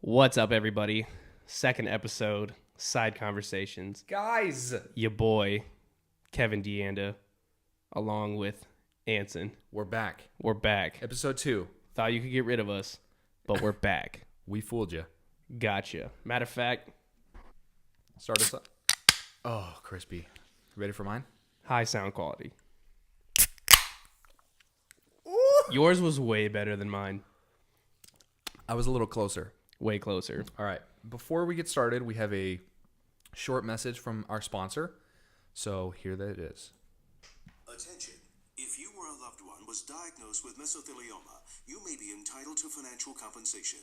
What's up, everybody? Second episode, SideConversations. Guys, Your boy, Kevin Deanda, along with Anson. we're back. We're back. Episode 2. Thought you could get rid of us, but we're back. We fooled you. Gotcha. Matter of fact, Start us up. Oh, crispy. Ready for mine? high sound quality. Yours was way better than mine. I was a little closer. Way closer. All right. Before we get started, we have a short message from our sponsor. So here that is. Attention. If you or a loved one was diagnosed with mesothelioma, you may be entitled to financial compensation.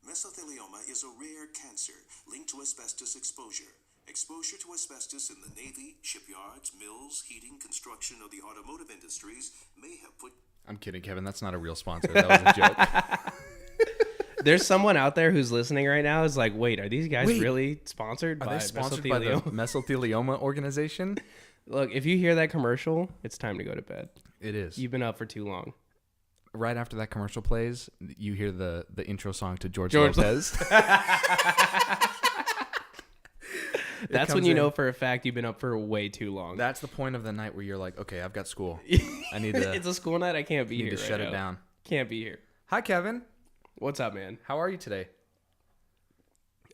Mesothelioma is a rare cancer linked to asbestos exposure. Exposure to asbestos in the Navy, shipyards, mills, heating, construction, or the automotive industries may have put... I'm kidding, Kevin. That's not a real sponsor. That was a joke. There's someone out there who's listening right now is like, wait, are these guys really sponsored Are by they sponsored by the Mesothelioma organization? Look, if you hear that commercial, it's time to go to bed. It is. You've been up for too long. Right after that commercial plays, you hear the intro song to George Lopez. That's when you know for a fact you've been up for way too long. That's the point of the night where you're like, okay, I've got school. I need to. It's a school night. I can't be need here. to shut it down. Can't be here. Hi, Kevin. What's up, man? How are you today?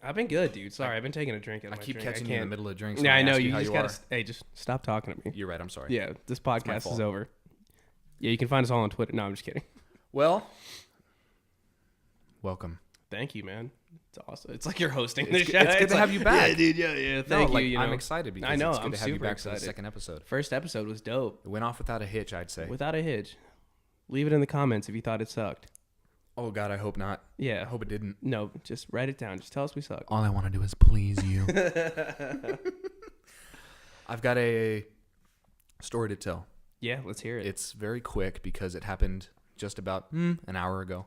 I've been good, dude. Sorry, I've been taking a drink. I keep catching you in the middle of drinks. Yeah, I know. ask You how just you gotta. Hey, just stop talking to me. You're right. I'm sorry. Yeah, this podcast fault. is over. Yeah, you can find us all on Twitter. No, I'm just kidding. Well, welcome. Thank you, man. It's awesome. It's like you're hosting the show. It's good to have you back. Yeah, dude. Yeah. Thank no, you. I'm excited because I know. it's good I'm to have you super back excited. for the second episode. First episode was dope. It went off without a hitch, I'd say. Without a hitch. Leave it in the comments if you thought it sucked. Oh, God, I hope not. Yeah. I hope it didn't. No, just write it down. Just tell us we suck. All I want to do is please you. I've got a story to tell. Yeah, let's hear it. It's very quick because it happened just about an hour ago.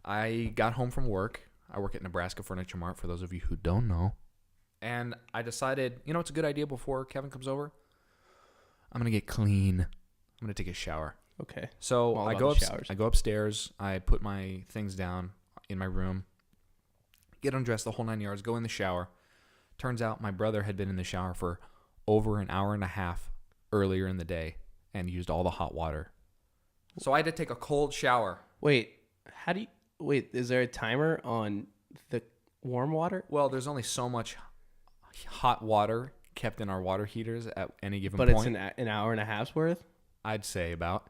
I got home from work. I work at Nebraska Furniture Mart, for those of you who don't know. And I decided, it's a good idea before Kevin comes over? I'm going to get clean. I'm going to take a shower. Okay. So All I about go showers. I go upstairs. I put my things down in my room, get undressed the whole 9 yards, go in the shower. Turns out my brother had been in the shower for over an hour and a half earlier in the day and used all the hot water. So I had to take a cold shower. Wait, is there a timer on the warm water? Well, there's only so much hot water kept in our water heaters at any given But point. it's an hour and a half's worth? I'd say about.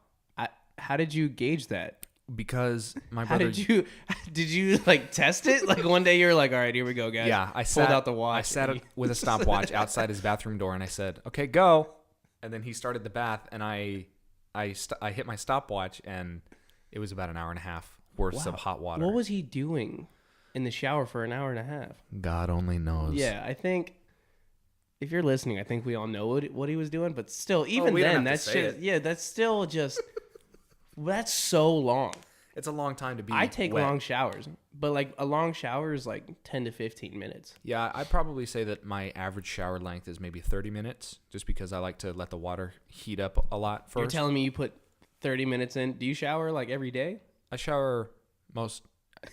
How did you gauge that? Because my How brother... did you like test it? Like one day you're like, all right, here we go, guys. Yeah, I pulled out the watch. I sat with a stopwatch outside his bathroom door, and I said, "Okay, go." And then he started the bath, and I hit my stopwatch, and it was about an hour and a half worth of hot water. What was he doing in the shower for an hour and a half? God only knows. Yeah, I think if you're listening, I think we all know what he was doing. But still, even we don't then, have to that's say just it. that's still just that's so long. It's a long time to be. I take wet. long showers, but like a long shower is like 10 to 15 minutes. Yeah, I'd probably say that my average shower length is maybe 30 minutes, just because I like to let the water heat up a lot first. You're telling me you put 30 minutes in. Do you shower like every day? I shower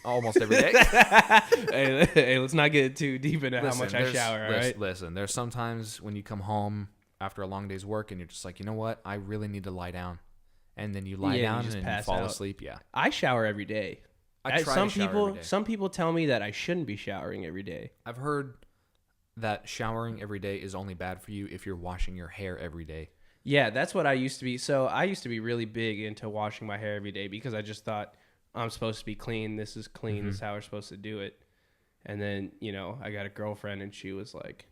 almost every day. hey, let's not get too deep into how much I shower, all right? Listen, there's sometimes when you come home after a long day's work and you're just like, you know what? I really need to lie down. And then you lie down just and pass fall out. asleep. Yeah. I shower every day. I try to shower every day. Some people tell me that I shouldn't be showering every day. I've heard that showering every day is only bad for you if you're washing your hair every day. Yeah, that's what I used to be. So I used to be really big into washing my hair every day because I just thought I'm supposed to be clean. This is clean. Mm-hmm. This is how we're supposed to do it. And then, I got a girlfriend and she was like,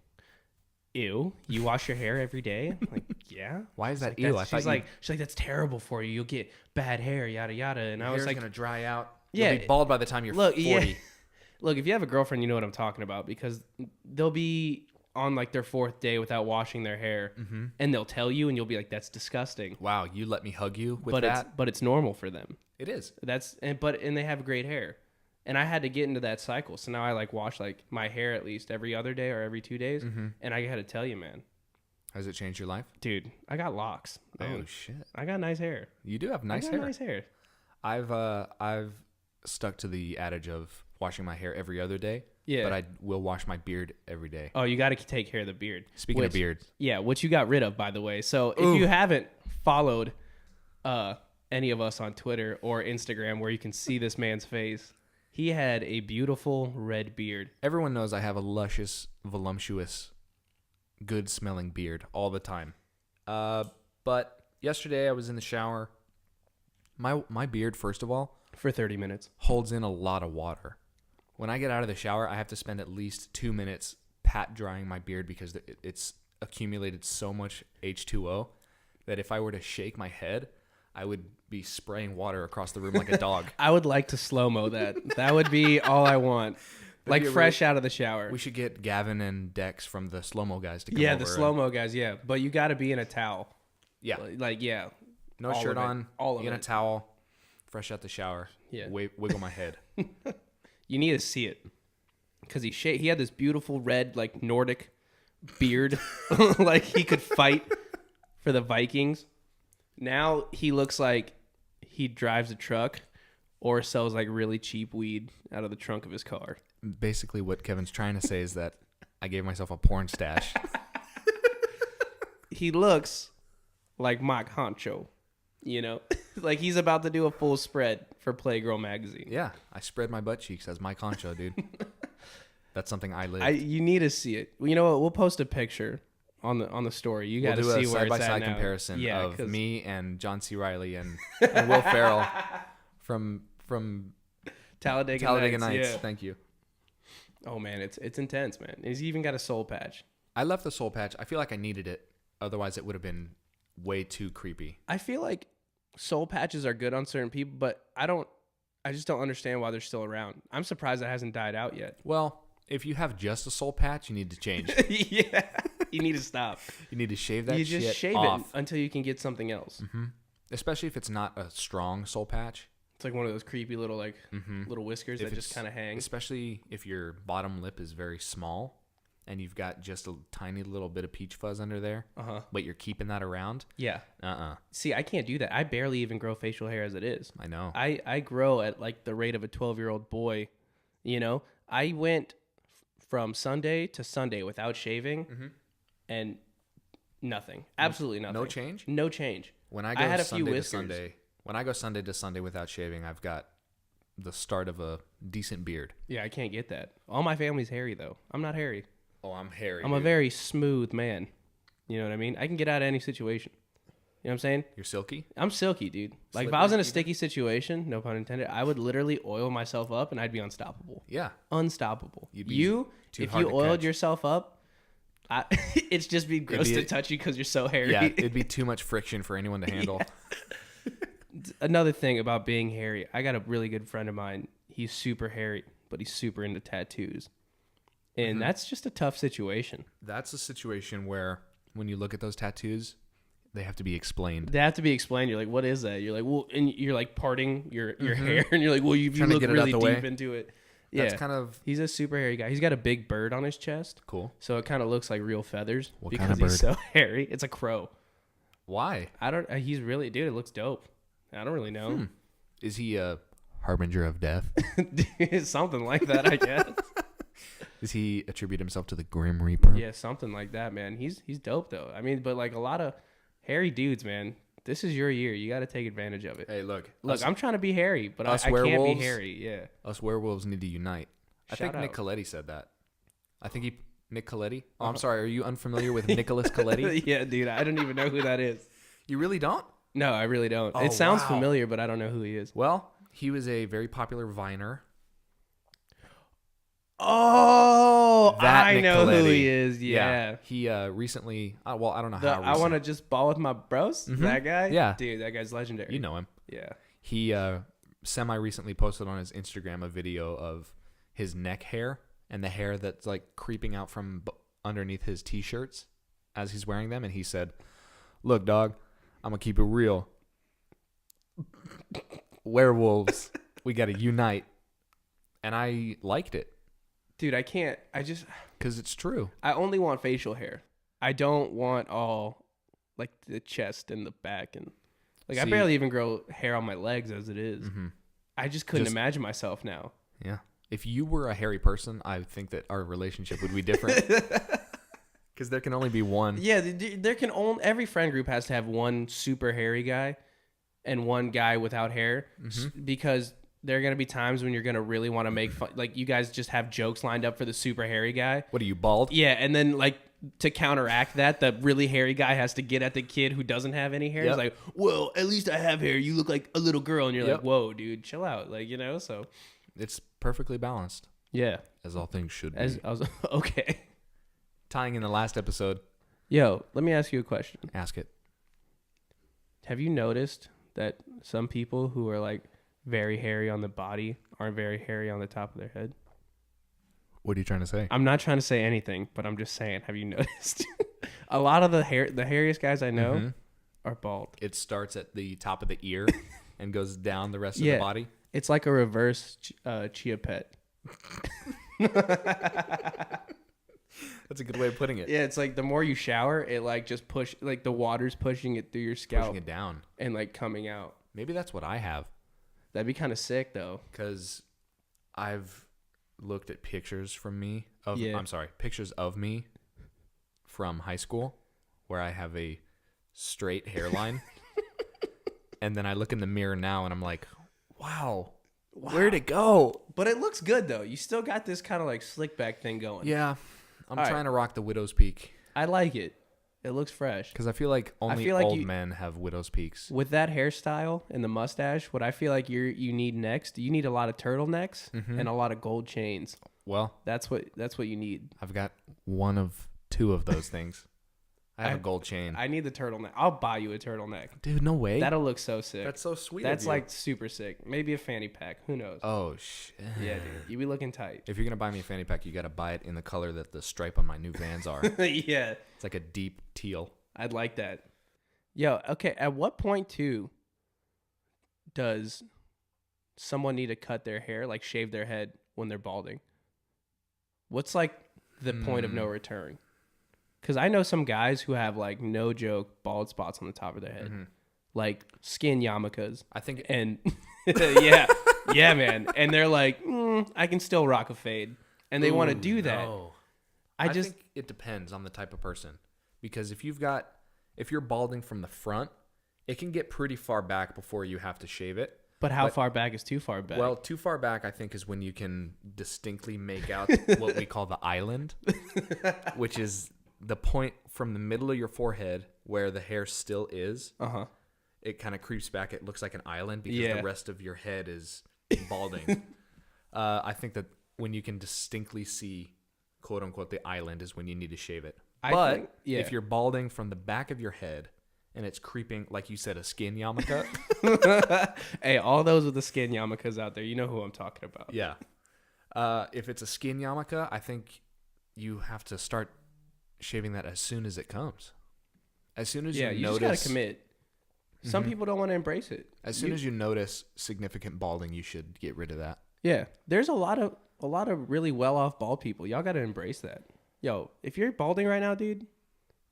ew, you wash your hair every day? I'm like, yeah. Why is that Like, ew? she's like, that's terrible for you. You'll get bad hair, yada, yada. And I was like, going to dry out. Yeah, You'll be bald by the time you're 40. Yeah. Look, if you have a girlfriend, you know what I'm talking about because they'll be on like their 4th day without washing their hair and they'll tell you and you'll be like, that's disgusting. Wow, you let me hug you with But that? it's normal for them. It is. And they have great hair. And I had to get into that cycle. So now I like wash like my hair at least every other day or every 2 days. And I got to tell you, man, Has it changed your life? dude, I got locks. Man. Oh, shit. I got nice hair. You do have nice I got hair. nice hair. I've stuck to the adage of washing my hair every other day. Yeah. But I will wash my beard every day. Oh, you got to take care of the beard. Speaking of beards. Yeah, which you got rid of, by the way. So if you haven't followed any of us on Twitter or Instagram where you can see this man's face, he had a beautiful red beard. Everyone knows I have a luscious, voluptuous, good-smelling beard all the time. But yesterday I was in the shower. My beard, first of all, For 30 minutes. holds in a lot of water. When I get out of the shower, I have to spend at least 2 minutes pat drying my beard because it's accumulated so much H2O that if I were to shake my head, I would be spraying water across the room like a dog. I would like to slow-mo that. That would be all I want. Like fresh out of the shower. We should get Gavin and Dex from the slow-mo guys to come over. Yeah, the slow-mo guys, yeah. But you got to be in a towel. Yeah. Like, yeah. No shirt on. All of you it. get a towel, fresh out the shower. Yeah. Wiggle my head. You need to see it. Because he had this beautiful red, like, Nordic beard. Like, he could fight for the Vikings. Now he looks like he drives a truck or sells, like, really cheap weed out of the trunk of his car. Basically, what Kevin's trying to say is that I gave myself a porn stash. He looks like Mike Honcho, you know? Like he's about to do a full spread for Playgirl magazine. Yeah, I spread my butt cheeks as my concho, dude. That's something I live. You need to see it. Well, you know what? We'll post a picture on the story. You got to We'll do see a where it's at side-by-side now. comparison Yeah, of 'cause- me and John C. Reilly and Will Ferrell from Talladega Nights. Yeah. Thank you. Oh man, it's intense, man. He's even got a soul patch. I left the soul patch. I feel like I needed it. Otherwise, it would have been way too creepy. I feel like soul patches are good on certain people, but I just don't understand why they're still around. I'm surprised it hasn't died out yet. Well, if you have just a soul patch, you need to change. Yeah, you need to stop. You need to shave that You shit just shave off. it until you can get something else. Mm-hmm. Especially if it's not a strong soul patch. It's like one of those creepy little little whiskers If that just it's- kind of hang. Especially if your bottom lip is very small and you've got just a tiny little bit of peach fuzz under there, but you're keeping that around. Yeah. Uh-uh. See, I can't do that. I barely even grow facial hair as it is. I know. I grow at like the rate of a 12-year-old boy. You know, I went from Sunday to Sunday without shaving and nothing. Absolutely nothing. No change? No change. When I go had a few Sunday to whiskers. Sunday, when I go Sunday to Sunday without shaving, I've got the start of a decent beard. Yeah, I can't get that. All my family's hairy though. I'm not hairy. Oh, I'm hairy. I'm a very smooth man. You know what I mean? I can get out of any situation. You know what I'm saying? You're silky? I'm silky, dude. Like if I Slippery was in a even? sticky situation, no pun intended, I would literally oil myself up and I'd be unstoppable. Yeah. Unstoppable. You'd be too If hard you to oiled catch. yourself up, it's just be gross be to a- touch you because you're so hairy. Yeah, it'd be too much friction for anyone to handle. Another thing about being hairy, I got a really good friend of mine. He's super hairy, but he's super into tattoos. And that's just a tough situation. That's a situation where when you look at those tattoos, they have to be explained. They have to be explained. You're like, what is that? You're like, well, and you're like parting your hair, and you're like, well, you Trying to look get it out really the deep way. into it. That's Yeah, kind of he's a super hairy guy. He's got a big bird on his chest, cool. so it kind of looks like real feathers What because kind of he's bird? so hairy. It's a crow. Why? I don't. He's really, dude. It looks dope. I don't really know. Is he a harbinger of death? Something like that, I guess. Does he attribute himself to the Grim Reaper? Yeah, something like that, man. He's dope though. I mean, but like a lot of hairy dudes, man. This is your year. You got to take advantage of it. Hey, look. Look, I'm trying to be hairy, but I us can't be werewolves? hairy. Yeah. Us werewolves need to unite. I Shout think Nick out. Coletti said that. I think Nick Coletti? Oh, I'm sorry. Are you unfamiliar with Nicholas Coletti? Yeah, dude. I don't even know who that is. You really don't? No, I really don't. Oh, It sounds wow. familiar, but I don't know who he is. Well, he was a very popular Viner. Oh, That I Nick know who Coletti. he is. Yeah. He recently, well, I don't know The, how I recent. want to just ball with my bros. That guy? Yeah. Dude, that guy's legendary. You know him. Yeah. He semi-recently posted on his Instagram a video of his neck hair and the hair that's like creeping out from underneath his t-shirts as he's wearing them. And he said, look, dog, I'm going to keep it real. Werewolves, we got to unite. And I liked it Dude, I can't. because it's true. I only want facial hair. I don't want all like the chest and the back and like I See- barely even grow hair on my legs as it is. I just couldn't Just- imagine myself now. Yeah. If you were a hairy person, I think that our relationship would be different. Because there can only be one. Yeah, there can only every friend group has to have one super hairy guy and one guy without hair, because there are gonna be times when you're gonna really want to make fun. Like you guys just have jokes lined up for the super hairy guy. What are you, bald? Yeah, and then like to counteract that, the really hairy guy has to get at the kid who doesn't have any hair. Yep. He's like, well, at least I have hair. You look like a little girl, and you're Yep. like, whoa, dude, chill out. Like so. It's perfectly balanced, Yeah, as all things should be. I was okay. Tying in the last episode, Yo, let me ask you a question. ask it. Have you noticed that some people who are like very hairy on the body aren't very hairy on the top of their head? What are you trying to say? I'm not trying to say anything, but I'm just saying, have you noticed? A lot of the hairiest guys I know are bald. It starts at the top of the ear and goes down the rest of Yeah. the body. It's like a reverse chia pet. That's a good way of putting it. Yeah, it's like the more you shower, it like just like the water's pushing it through your scalp Pushing it down. and like coming out. Maybe that's what I have. That'd be kind of sick though. Because I've looked at pictures pictures of me from high school where I have a straight hairline. And then I look in the mirror now and I'm like, wow. Where'd it go? But it looks good though. You still got this kind of like slick back thing going. Yeah. I'm All right. trying to rock the widow's peak. I like it. It looks fresh. Because I feel like only feel like old men have widow's peaks. With that hairstyle and the mustache, what I feel like you need next, you need a lot of turtlenecks and a lot of gold chains. Well, That's what you need. I've got one of two of those things. I have a gold chain. I need the turtleneck. I'll buy you a turtleneck. Dude, no way. That'll look so sick. That's so sweet. That's of you. like super sick. Maybe a fanny pack. Who knows? Oh shit. Yeah, dude. You be looking tight. If you're gonna buy me a fanny pack, you gotta buy it in the color that the stripe on my new Vans are. Yeah. It's like a deep teal. I'd like that. Yo, okay. At what point too does someone need to cut their hair, like shave their head when they're balding? What's like the point of no return? Because I know some guys who have like no joke bald spots on the top of their head, like skin yarmulkes. I think And yeah, man. And they're like, I can still rock a fade, and they want to do that. No. I think it depends on the type of person. Because if you're balding from the front, it can get pretty far back before you have to shave it. But how far back is too far back? Well, too far back, I think, is when you can distinctly make out what we call the island, which is the point from the middle of your forehead where the hair still is. It kind of creeps back. It looks like an island because the rest of your head is balding. I think that when you can distinctly see, quote unquote, the island is when you need to shave it. But if you're balding from the back of your head and it's creeping, like you said, a skin yarmulke. Hey, all those with the skin yarmulkes out there, you know who I'm talking about. Yeah. If it's a skin yarmulke, I think you have to start shaving that as soon as it comes. As soon as you you notice, just gotta commit. Some people don't want to embrace it. as soon as you notice significant balding, you should get rid of that. Yeah, there's a lot of really well off bald people. Y'all gotta embrace that. Yo, if you're balding right now, dude,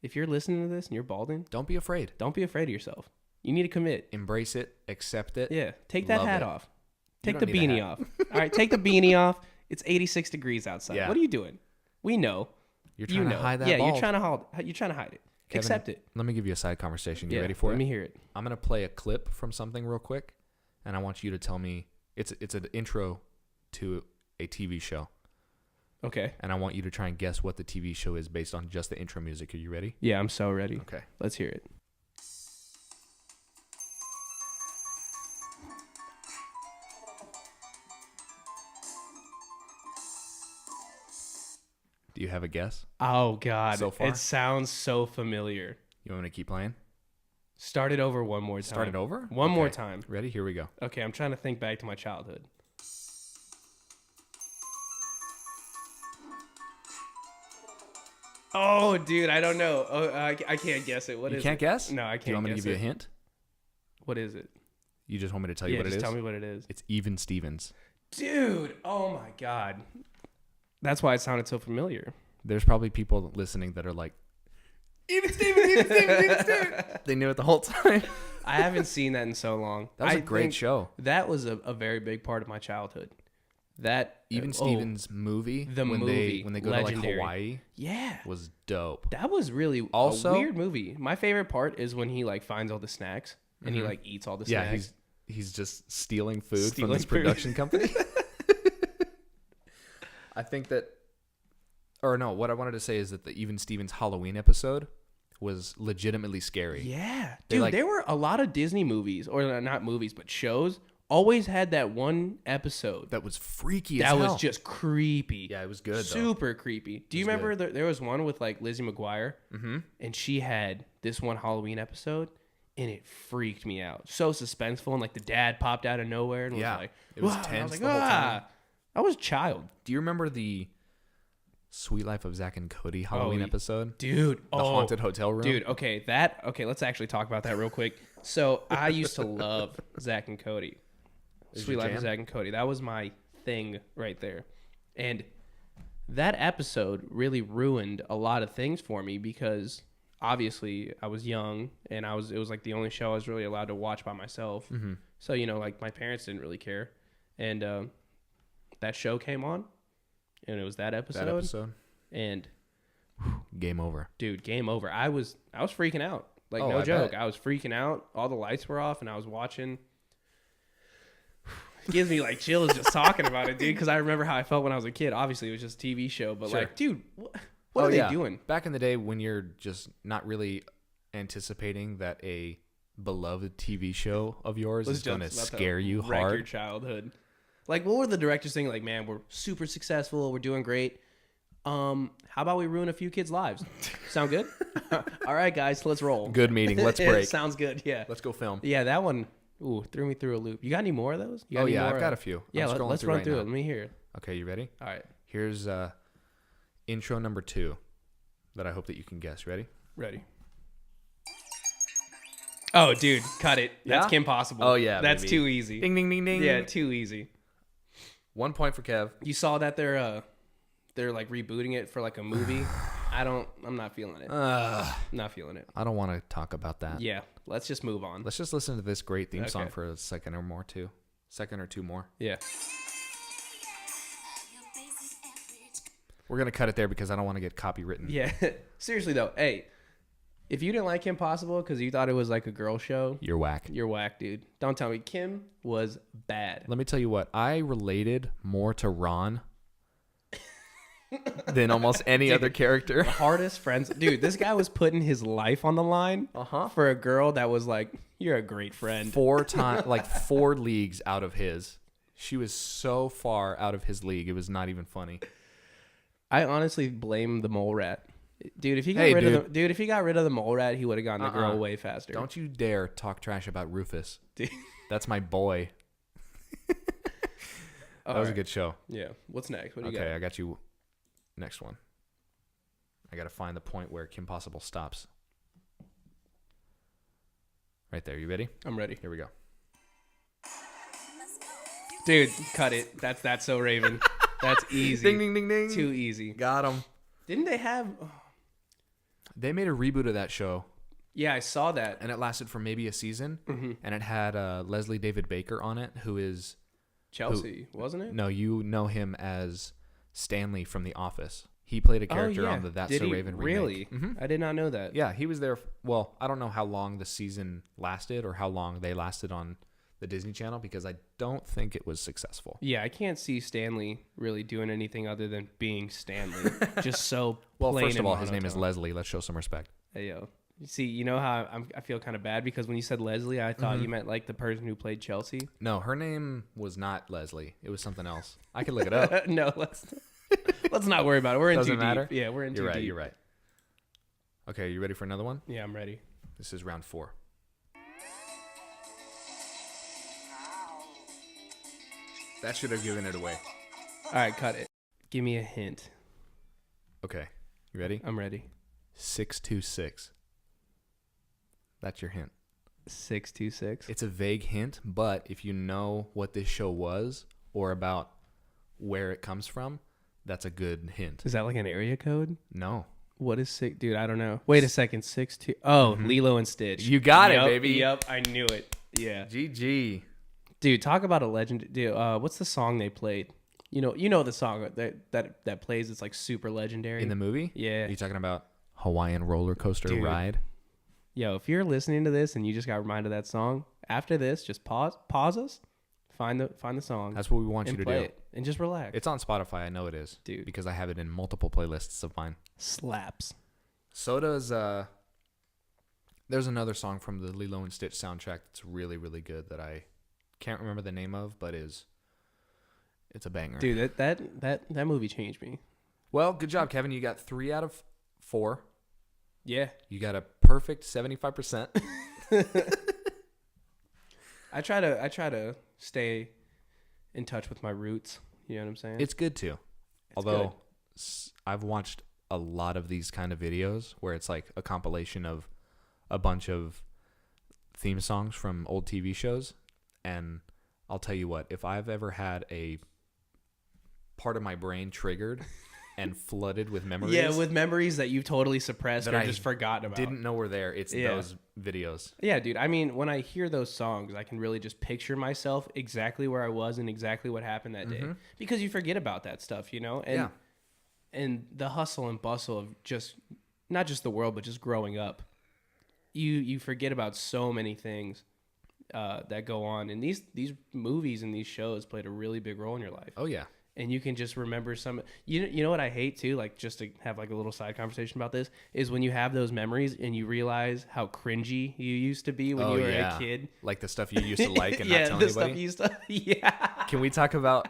if you're listening to this and you're balding, Don't be afraid. don't be afraid of yourself. You need to commit. Embrace it. Accept it. Yeah, take that Love hat it. off. You Take the don't need a beanie hat. off. All right, take the beanie off. It's 86 degrees outside. Yeah. What are you doing? We know. You're You trying know. to hide that Yeah, bald. you're trying to hide it. Kevin, Accept it. Let me give you a side conversation. You Yeah, ready for let it? me hear it. I'm going to play a clip from something real quick, and I want you to tell me it's an intro to a TV show, Okay. and I want you to try and guess what the TV show is based on just the intro music. Are you ready? Yeah, I'm so ready. Okay. Let's hear it. Do you have a guess? Oh God, So far? it sounds so familiar. You want me to keep playing? Start it over one more time. Start it over? One more Okay. time. Ready? Here we go. Okay, I'm trying to think back to my childhood. Oh, dude, I don't know. Oh, I can't guess it. What You is can't it? guess? No, I can't. Do you want me to guess give you a it. hint? What is it? You just want me to tell you Yeah, what it just is? tell me what it is. It's Even Stevens. Dude, oh my God. That's why it sounded so familiar. There's probably people listening that are like, Even Stevens, Even Stevens, Even Stevens. They knew it the whole time. I haven't seen that in so long. That was a a great show. That was a very big part of my childhood. That Even Stevens movie, the when movie, they go legendary. to like Hawaii, Yeah, was dope. that was really Also- a weird movie. My favorite part is when he like finds all the snacks and he like eats all the Yeah, snacks. he's just stealing food from Stealing this food. production company. I think that, or no, what I wanted to say is that the Even Stevens Halloween episode was legitimately scary. Yeah, They, dude, like- there were a lot of Disney movies, or not movies, but shows. Always had that one episode That was freaky as that hell. was just creepy. Yeah, it was good, though. super creepy. Do you was remember there was one with like Lizzie McGuire, and she had this one Halloween episode, and it freaked me out. So suspenseful, and like the dad popped out of nowhere and was Yeah, like, it was "Wah," and I tense was the like, whole time. I was a child, Do you remember the Sweet Life of Zack and Cody Halloween episode? dude. The haunted hotel room? Dude, okay, let's actually talk about that real quick. So I used to love Zack and Cody. Sweet your Life of jam? Zack and Cody. That was my thing right there. And that episode really ruined a lot of things for me because obviously I was young and it was like the only show I was really allowed to watch by myself. Mm-hmm. So, like my parents didn't really care. And that show came on and it was that episode. And Game over. dude, game over. I was freaking out. Like, Oh, no I joke. bet. I was freaking out. All the lights were off and I was watching. It gives me like chills just talking about it, dude, because I remember how I felt when I was a kid. Obviously, it was just a TV show, but Sure. like, dude, what are they doing? Back in the day when you're just not really anticipating that a beloved TV show of yours is going to about scare you wreck your hard. childhood. Like, what were the directors saying? Like, man, we're super successful. We're doing great. How about we ruin a few kids' lives? Sound good? All right, guys, let's roll. Good meeting. Let's break. Sounds good. Yeah. Let's go film. Yeah, that one. Ooh, threw me through a loop. You got any more of those? You got any more, I've got a few. Yeah, I'm scrolling let's through run right through now. it. Let me hear it. Okay, you ready? All right, Here's intro number 2 that I hope that you can guess. Ready? ready. Oh, dude, cut it. That's Yeah? Kim Possible. Oh, yeah, that's baby. too easy. Ding, ding, ding, ding. Yeah, too easy. 1 point for Kev. You saw that they're like rebooting it for like a movie. I'm not feeling it. Not feeling it. I don't want to talk about that. Yeah, let's just move on. Let's just listen to this great theme song Okay. for a second or two more. Yeah. We're going to cut it there because I don't want to get copywritten. Yeah. Seriously though, hey, if you didn't like Kim Possible because you thought it was like a girl show, You're whack. you're whack, dude. Don't tell me. Kim was bad. Let me tell you what. I related more to Ron than almost any other character. Hardest friends, dude. This guy was putting his life on the line for a girl that was like, "You're a great friend." 4 leagues out of his. She was so far out of his league. It was not even funny. I honestly blame the mole rat, dude. If he got Hey, if he got rid of the mole rat, he would have gotten the girl way faster. Don't you dare talk trash about Rufus. Dude. That's my boy. That was a good show. Yeah. What's next? What do you Okay, got? I got you. Next one. I got to find the point where Kim Possible stops. Right there. You ready? I'm ready, Here we go. dude. Cut it. That's so Raven. That's easy. Ding, ding, ding, ding. Too easy. Got him. Didn't they have? They made a reboot of that show, Yeah, I saw that. and it lasted for maybe a season, Mm-hmm. and it had Leslie David Baker on it, who is... Chelsea, wasn't it? No, you know him as Stanley from The Office. He played a character oh, yeah. on the That's Did So he Raven really? remake. I did not know that. Yeah, he was there. Well, I don't know how long the season lasted or how long they lasted on the Disney Channel because I don't think it was successful. Yeah, I can't see Stanley really doing anything other than being Stanley. Just so Well, plain first of and all, his name is monotone. Leslie. Let's show some respect. Hey, yo. You see, you know how I feel kind of bad because when you said Leslie, I thought you meant like the person who played Chelsea. No, her name was not Leslie. It was something else. I could look it up. No, let's not worry about it. We're in Doesn't too matter? deep. Yeah, we're in too You're right. deep. You're right. Okay, you ready for another one? Yeah, I'm ready. This is round 4. That should have given it away. All right, cut it. Give me a hint. Okay, you ready? I'm ready. 626. That's your hint. 626. It's a vague hint, but if you know what this show was or about where it comes from, that's a good hint. Is that like an area code? No. What is six? Dude, I don't know. Wait a second. 6-2. Oh, Lilo and Stitch. You got it, Yup, baby. Yep, I knew it. Yeah. GG. Dude, talk about a legend. Dude, what's the song they played? You know the song that plays. It's like super legendary In the movie? Yeah. Are you talking about Hawaiian roller coaster Dude. ride? Yo, if you're listening to this and you just got reminded of that song, after this, just pause us, find the song. That's what we want you and to play do. it and just relax. It's on Spotify. I know it is, Dude. because I have it in multiple playlists of mine. Slaps. So does there's another song from the Lilo and Stitch soundtrack that's really, really good that I can't remember the name of, but it's a banger. Dude, that movie changed me. Well, good job, Kevin. You got 3 out of 4. Yeah. You got a perfect 75%. I try to stay in touch with my roots. You know what I'm saying? It's good too. Although I've watched a lot of these kind of videos where it's like a compilation of a bunch of theme songs from old TV shows. And I'll tell you what, if I've ever had a part of my brain triggered and flooded with memories. Yeah, with memories that you've totally suppressed that or I just forgotten about. Didn't know were there. It's those videos. Yeah, dude. I mean, when I hear those songs, I can really just picture myself exactly where I was and exactly what happened that day. Because you forget about that stuff, you know? And, and the hustle and bustle of just, not just the world, but just growing up. You forget about so many things that go on. And these movies and these shows played a really big role in your life. Oh, yeah. And you can just remember some. You know what I hate too, like just to have like a little side conversation about this, is when you have those memories and you realize how cringy you used to be when you were a kid. Like the stuff you used to like and yeah, not tell the anybody. stuff you used to. Yeah. Can we talk about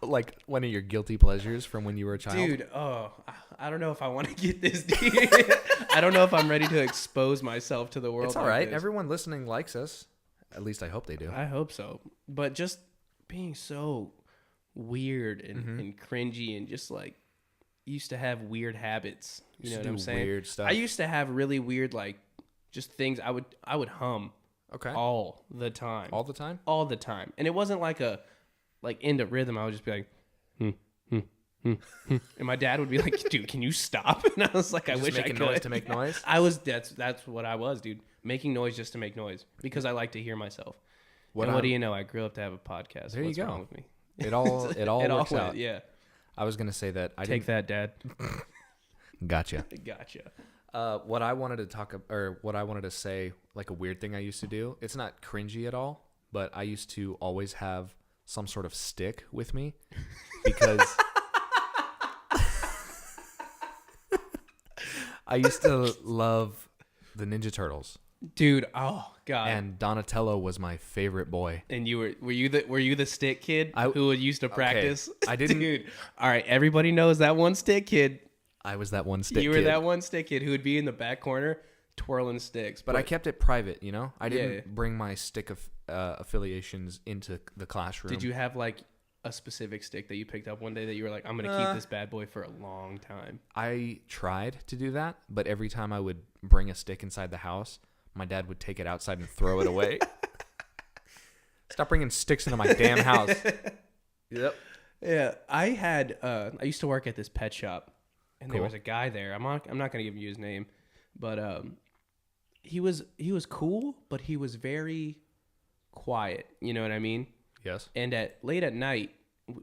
like one of your guilty pleasures from when you were a child? Dude, I don't know if I want to get this deep. I don't know if I'm ready to expose myself to the world. It's all like right. this. Everyone listening likes us. At least I hope they do. I hope so. But just being so weird and cringy and just like used to have weird habits. You know what I'm saying? Weird stuff. I used to have really weird like just things I would hum all the time. All the time? All the time. And it wasn't like a into rhythm. I would just be like and my dad would be like, dude, can you stop? And I was like, I wish I could. Making noise to make noise? That's what I was, dude. Making noise just to make noise because I like to hear myself. What do you know? I grew up to have a podcast. There What's you go. wrong with me? It all works out. Yeah. I was gonna say that I Take that, Dad. Gotcha. Gotcha. What I wanted to say, like a weird thing I used to do. It's not cringy at all, but I used to always have some sort of stick with me because I used to love the Ninja Turtles. Dude, oh god. And Donatello was my favorite boy. And were you the stick kid who used to practice? I didn't. Dude, all right, everybody knows that one stick kid. I was that one stick kid. You were that one stick kid who would be in the back corner twirling sticks. But I kept it private, you know? I didn't bring my stick of affiliations into the classroom. Did you have like a specific stick that you picked up one day that you were like, I'm going to keep this bad boy for a long time? I tried to do that, but every time I would bring a stick inside the house, my dad would take it outside and throw it away. Stop bringing sticks into my damn house. Yep. Yeah, I used to work at this pet shop, and Cool. there was a guy there. I'm not going to give you his name, but he was cool, but he was very quiet. You know what I mean? Yes. And late at night,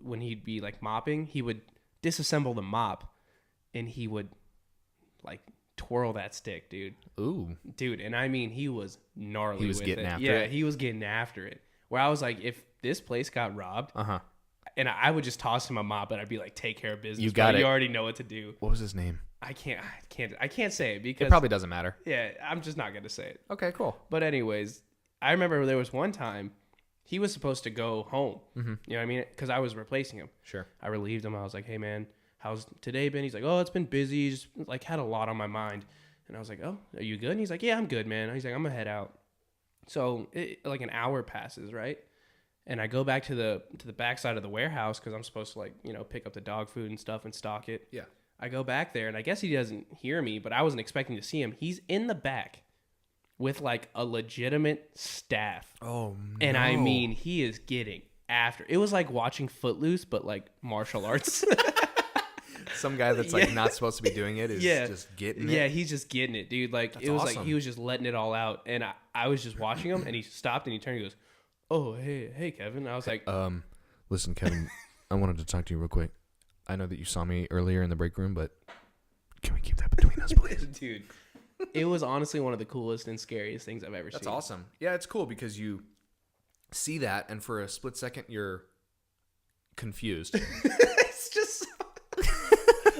when he'd be like mopping, he would disassemble the mop, and he would like twirl that stick, dude. Ooh. Dude, and I mean, he was gnarly. He was with getting it. after Yeah, it. he was getting after it. Where I was like, if this place got robbed, and I would just toss him a mop, and I'd be like, take care of business. You got it. You already know what to do. What was his name? I can't say it because It probably doesn't matter. Yeah, I'm just not gonna say it. Okay, cool. But anyways, I remember there was one time he was supposed to go home. You know what I mean? Because I was replacing him. Sure. I relieved him. I was like, hey man, how's today been? He's like, oh, it's been busy. Just like had a lot on my mind. And I was like, oh, are you good? And he's like, yeah, I'm good, man. He's like, I'm gonna head out. So like an hour passes, right? And I go back to the back side of the warehouse because I'm supposed to pick up the dog food and stuff and stock it. Yeah. I go back there and I guess he doesn't hear me, but I wasn't expecting to see him. He's in the back with like a legitimate staff. Oh, no. And I mean, he is getting after. It was like watching Footloose, but like martial arts. Some guy that's like not supposed to be doing it is just getting it. Yeah, he's just getting it, dude. Like That's it was awesome. like he was just letting it all out. And I was just watching him and he stopped and he turned and he goes, oh, hey, Kevin. And I was like, Listen, Kevin, I wanted to talk to you real quick. I know that you saw me earlier in the break room, but can we keep that between us, please? Dude, it was honestly one of the coolest and scariest things I've ever seen. That's awesome. Yeah, it's cool because you see that, and for a split second, you're confused. It's just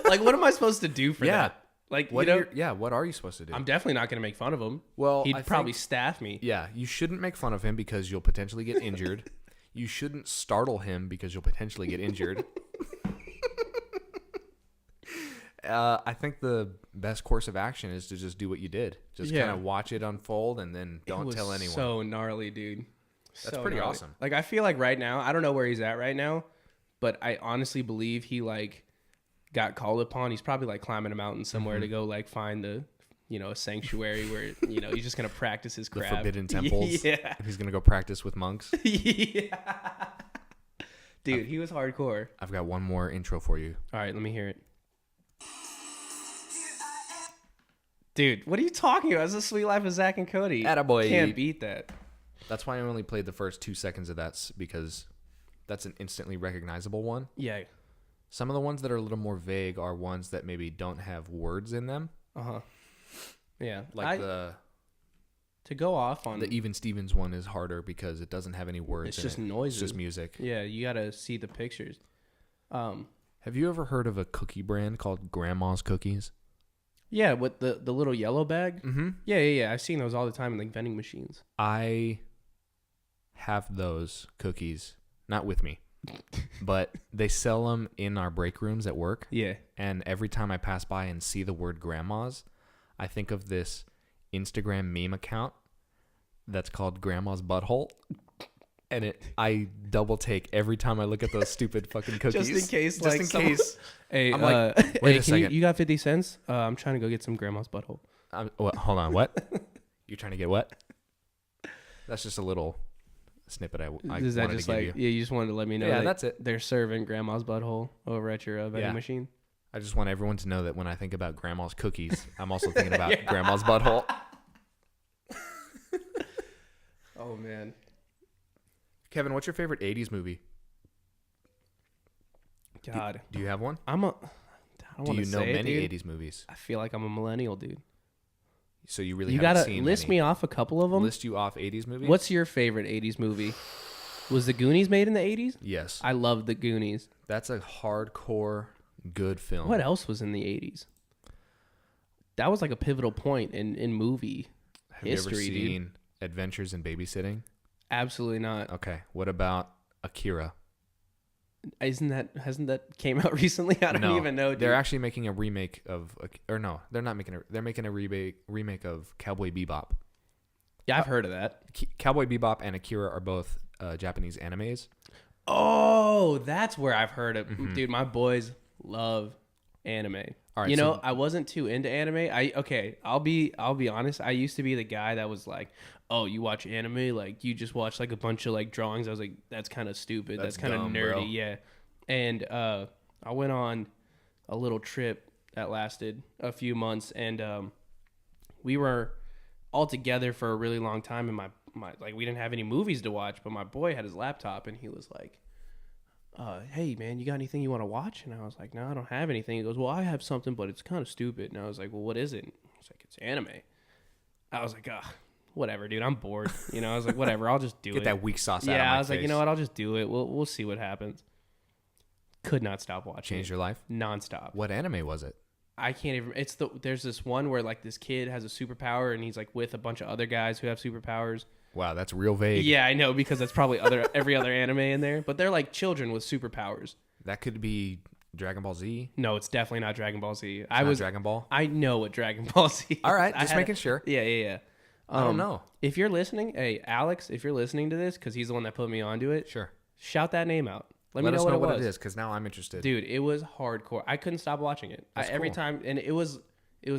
like, what am I supposed to do for that? Like, what you know, what are you supposed to do? I'm definitely not going to make fun of him. Well, he'd I probably think- staff me. Yeah, you shouldn't make fun of him because you'll potentially get injured. You shouldn't startle him because you'll potentially get injured. I think the best course of action is to just do what you did. Just kind of watch it unfold and then don't tell anyone. So gnarly, dude. That's So pretty gnarly. awesome. Like, I feel like right now, I don't know where he's at right now, but I honestly believe he like got called upon. He's probably like climbing a mountain somewhere to go like find the, you know, a sanctuary where, you know, he's just gonna practice his The craft. forbidden temples. Yeah. He's going to go practice with monks. Yeah. Dude, he was hardcore. I've got one more intro for you. All right, let me hear it. Dude, what are you talking about? It's The Sweet Life of Zach and Cody. Attaboy. Can't beat that. That's why I only played the first 2 seconds of that, because that's an instantly recognizable one. Yeah. Some of the ones that are a little more vague are ones that maybe don't have words in them. Uh-huh. Yeah. Like to go off on the Even Stevens one is harder because it doesn't have any words. it's in just it. noises. It's just music. Yeah, you gotta see the pictures. Have you ever heard of a cookie brand called Grandma's Cookies? Yeah, with the little yellow bag. Mm-hmm. Yeah. I've seen those all the time in like vending machines. I have those cookies, not with me, but they sell them in our break rooms at work. Yeah. And every time I pass by and see the word grandma's, I think of this Instagram meme account that's called Grandma's Butthole. And I double take every time I look at those stupid fucking cookies. Just in case, Just like, in someone- case. Hey, I'm like, wait hey, a second. You got 50 cents? I'm trying to go get some grandma's butthole. Hold on, what? You're trying to get what? That's just a little snippet I Is that wanted just to like, give you. yeah, you just wanted to let me know Yeah, that that's it. they're serving grandma's butthole over at your vending Yeah. machine? I just want everyone to know that when I think about grandma's cookies, I'm also thinking about grandma's butthole. Oh, man. Kevin, what's your favorite 80s movie? God. Do you have one? I don't Do want you to know say many it, dude. 80s movies? I feel like I'm a millennial, dude. So you really You haven't gotta seen list many. me off a couple of them. List you off 80s movies? What's your favorite 80s movie? Was The Goonies made in the 80s? Yes. I love The Goonies. That's a hardcore good film. What else was in the 80s? That was like a pivotal point in movie Have history, you ever dude. seen Adventures in Babysitting? Absolutely not. Okay. What about Akira? Hasn't that came out recently? I don't even know, dude. They're actually making a remake of, or no, they're not making they're making a remake of Cowboy Bebop. Yeah, I've heard of that. Cowboy Bebop and Akira are both Japanese animes. Oh, that's where I've heard it. Mm-hmm. Dude, my boys love anime. All right, you know, so- I wasn't too into anime. I'll be honest. I used to be the guy that was like, "Oh, you watch anime? Like you just watch like a bunch of like drawings." I was like, "That's kind of stupid. That's kind of dumb, nerdy." bro. Yeah. And I went on a little trip that lasted a few months, and we were all together for a really long time. And my like we didn't have any movies to watch, but my boy had his laptop, and he was like, hey man, you got anything you want to watch? And I was like, no, I don't have anything. He goes, well, I have something, but it's kind of stupid. And I was like, well, what is it? He's like, it's anime. I was like, whatever, dude, I'm bored. You know, I was like, whatever, I'll just do it. Get that weak sauce out of my Yeah, I was like, face. you know what, I'll just do it. We'll see what happens. Could not stop watching. Changed it. your life? Nonstop. What anime was it? I can't even. There's this one where like this kid has a superpower and he's like with a bunch of other guys who have superpowers. Wow, that's real vague. Yeah, I know, because that's probably every other anime in there, but they're like children with superpowers. That could be Dragon Ball Z. No, it's definitely not Dragon Ball Z. Not Dragon Ball. I know what Dragon Ball Z is. All right, I just had making sure. Yeah. I don't know. If you're listening, hey, Alex, if you're listening to this, because he's the one that put me onto it, Sure. shout that name out. Let me Let know us what know it what was. it is, because now I'm interested. Dude, it was hardcore. I couldn't stop watching it. Every cool. time, and it was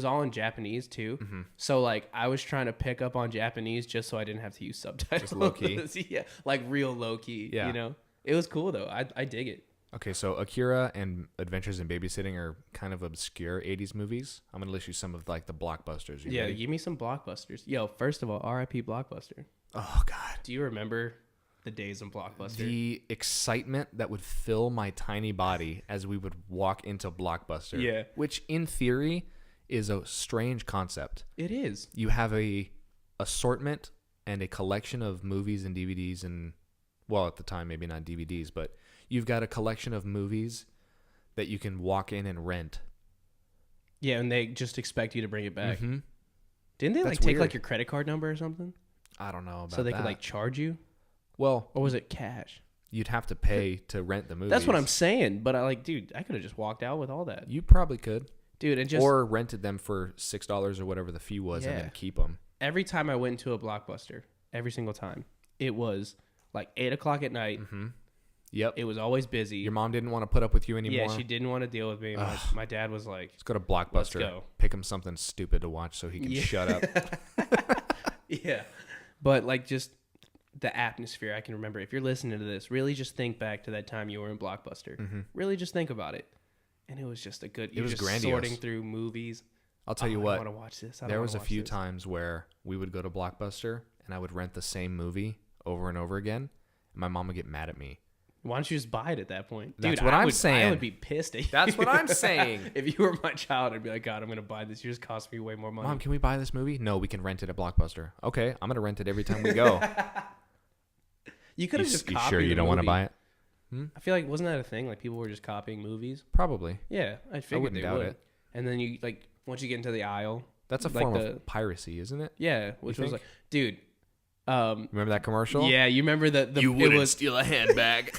all in Japanese too. Mm-hmm. So like I was trying to pick up on Japanese just so I didn't have to use subtitles. Just low key. Yeah, like real low key. Yeah. You know, it was cool though. I dig it. Okay, so Akira and Adventures in Babysitting are kind of obscure 80s movies. I'm going to list you some of like the blockbusters. Give me some blockbusters. Yo, first of all, R.I.P. Blockbuster. Oh, God. Do you remember the days in Blockbuster. The excitement that would fill my tiny body as we would walk into Blockbuster. Yeah. Which, in theory, is a strange concept. It is. You have a assortment and a collection of movies and DVDs and, well, at the time, maybe not DVDs, but you've got a collection of movies that you can walk in and rent. Yeah, and they just expect you to bring it back. Mm-hmm. Didn't they That's take weird. like your credit card number or something? I don't know about that. So they could like charge you? Well, Or was it cash? you'd have to pay to rent the movies. That's what I'm saying. But dude, I could have just walked out with all that. You probably could. Dude, and just Or rented them for $6 or whatever the fee was and Yeah. then keep them. every time I went into a Blockbuster, every single time, it was like 8 o'clock at night. Mm-hmm. Yep. It was always busy. Your mom didn't want to put up with you anymore. Yeah, she didn't want to deal with me. My dad was like, Let's go to Blockbuster. Let's go. Pick him something stupid to watch so he can shut up. yeah. But like just the atmosphere, I can remember. If you're listening to this, really just think back to that time you were in Blockbuster. Mm-hmm. Really just think about it. And it was just a good, It was just grandiose. sorting through movies. I'll tell you I what. want to watch this. There was a few times where we would go to Blockbuster and I would rent the same movie over and over again. And my mom would get mad at me. Why don't you just buy it at that point? That's Dude, what I I'm would, saying. I would be pissed at you. That's what I'm saying. If you were my child, I'd be like, God, I'm going to buy this. You just cost me way more money. Mom, can we buy this movie? No, we can rent it at Blockbuster. Okay, I'm going to rent it every time we go. You could have just You copied sure you the don't want to movie. buy it? I feel like, wasn't that a thing? Like people were just copying movies? Probably. Yeah, I figured wouldn't they doubt would. it. And then you, like, once you get into the aisle. That's a like form of piracy, isn't it? Yeah, which was think? like, dude. Remember that commercial? Yeah, you remember the You wouldn't it was, steal a handbag.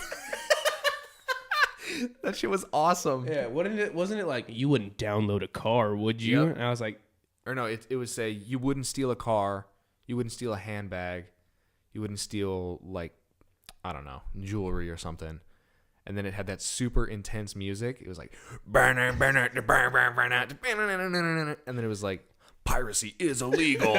That shit was awesome. Yeah, wasn't it like, you wouldn't download a car, would you? Yep. And I was like, Or no, it would say you wouldn't steal a car, you wouldn't steal a handbag, you wouldn't steal, like, I don't know, jewelry or something. And then it had that super intense music. It was like, and then it was like, piracy is illegal.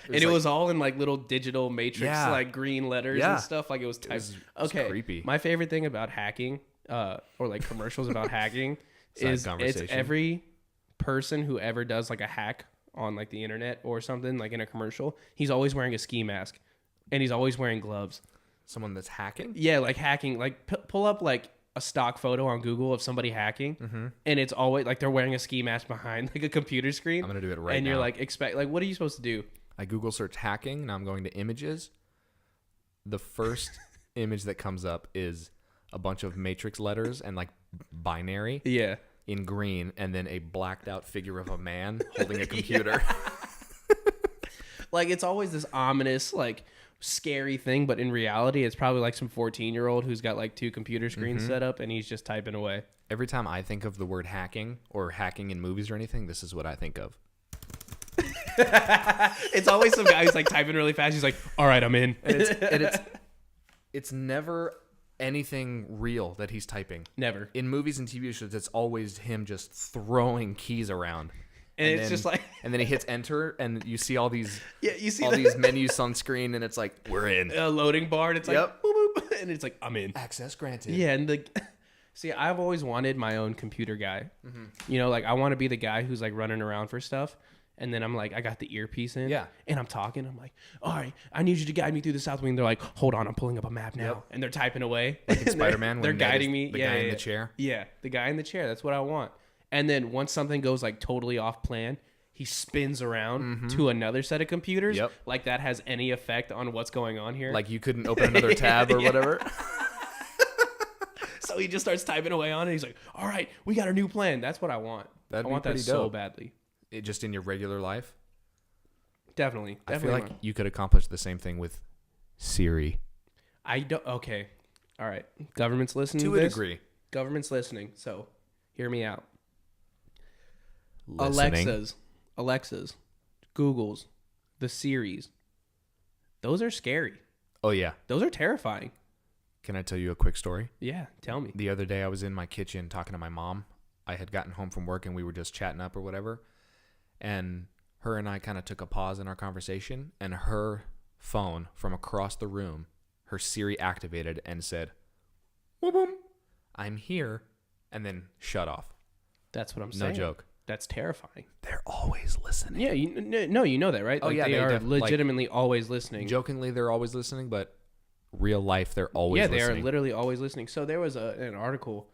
It was all in like little digital matrix, Yeah. like green letters Yeah. and stuff. Like it was typed. It was creepy. My favorite thing about hacking, or like commercials about hacking, is it's SideConversation. every person who ever does like a hack on like the internet or something, like in a commercial, he's always wearing a ski mask and he's always wearing gloves. Someone that's hacking? Yeah, like hacking. Like pull up like a stock photo on Google of somebody hacking, and it's always like they're wearing a ski mask behind like a computer screen. I'm going to do it right and now. you're like, what are you supposed to do? I Google search hacking. Now I'm going to images. The first image that comes up is a bunch of matrix letters and like binary Yeah. in green, and then a blacked out figure of a man holding a computer. Like it's always this ominous, like scary thing, but in reality, it's probably like some 14-year-old who's got like 2 computer screens set up and he's just typing away. Every time I think of the word hacking or hacking in movies or anything, this is what I think of. It's always some guy who's like typing really fast. He's like, "All right, I'm in." And it's never anything real that he's typing. Never. In movies and TV shows, it's always him just throwing keys around. And it's then- just like, and then he hits enter, and you see all these yeah, you see all the these menus on screen, and it's like, we're in. loading bar, and it's like, Yep. boop, boop, and it's like, I'm in. Access granted. Yeah, and see, I've always wanted my own computer guy. You know, like I want to be the guy who's like running around for stuff. And then I'm like, I got the earpiece in. Yeah. And I'm talking. I'm like, all right, I need you to guide me through the South Wing. They're like, hold on, I'm pulling up a map now. Yep. And they're typing away. Like in Spider-Man, They're when Ned guiding is me. the yeah, guy in yeah, the chair. Yeah, the guy in the chair. That's what I want. And then once something goes like totally off plan, he spins around to another set of computers. Yep. Like that has any effect on what's going on here. Like you couldn't open another tab or whatever. So he just starts typing away on it. He's like, all right, we got a new plan. That's what I want. That'd I be want that pretty so dope. badly. It just in your regular life. Definitely. I feel Definitely like want. you could accomplish the same thing with Siri. I don't. Okay. All right. Government's listening To to a this. degree. Government's listening. So hear me out. Listening. Alexas, Googles, the Siris. Those are scary. Oh, yeah. Those are terrifying. Can I tell you a quick story? Yeah. Tell me. The other day I was in my kitchen talking to my mom. I had gotten home from work and we were just chatting up or whatever. And her and I kind of took a pause in our conversation, and her phone from across the room, her Siri activated and said, "Boom, boom, I'm here," and then shut off. That's what I'm No saying. joke. That's terrifying. They're always listening. Yeah. No, you know that, right? Oh, Like, yeah, They they are like, legitimately always listening. Jokingly, they're always listening, but real life, they're always yeah, listening. they are literally always listening. So there was an article,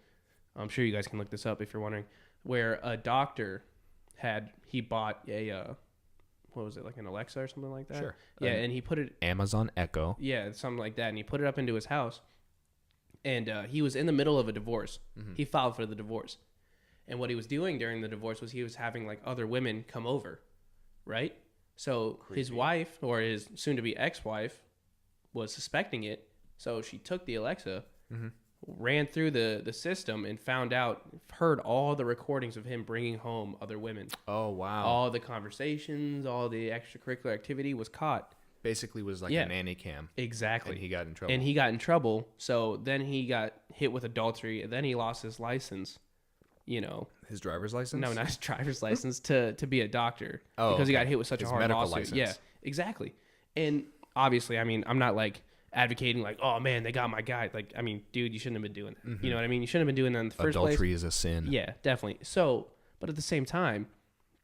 I'm sure you guys can look this up if you're wondering, where a doctor he bought a what was it, like an Alexa or something like that? Sure. Yeah, and he put it Amazon Echo. Yeah, something like that, and he put it up into his house, and he was in the middle of a divorce. He filed for the divorce, and what he was doing during the divorce was he was having like other women come over, right? So his wife, or his soon-to-be ex-wife, was suspecting it, so she took the Alexa, ran through the system, and heard all the recordings of him bringing home other women. Oh, wow. All the conversations, all the extracurricular activity was caught. Basically was like a nanny cam. Exactly. And he got in trouble. And he got in trouble, so then he got hit with adultery, and then he lost his license, His driver's license? No, not his driver's license, to be a doctor. Oh, because he okay. got hit with such His a hard medical lawsuit. license. Yeah, exactly. And obviously, I mean, I'm not like advocating like, oh man, they got my guy. Like, I mean, dude, you shouldn't have been doing that. You know what I mean? You shouldn't have been doing that in the first place. Adultery is a sin. Yeah, definitely. So, but at the same time,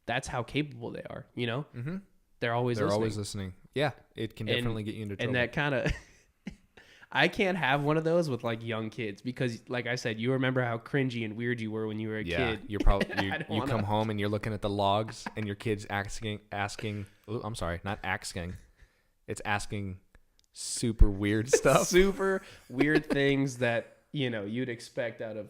that's how capable they are. Mm-hmm. They're always listening. Yeah, it can definitely get you into trouble. And that kind of, I can't have one of those with like young kids because, like I said, you remember how cringy and weird you were when you were a kid. You're probably you come home and you're looking at the logs and your kid's asking. Oh, I'm sorry, not asking. It's asking super weird stuff. Super weird things that you'd expect out of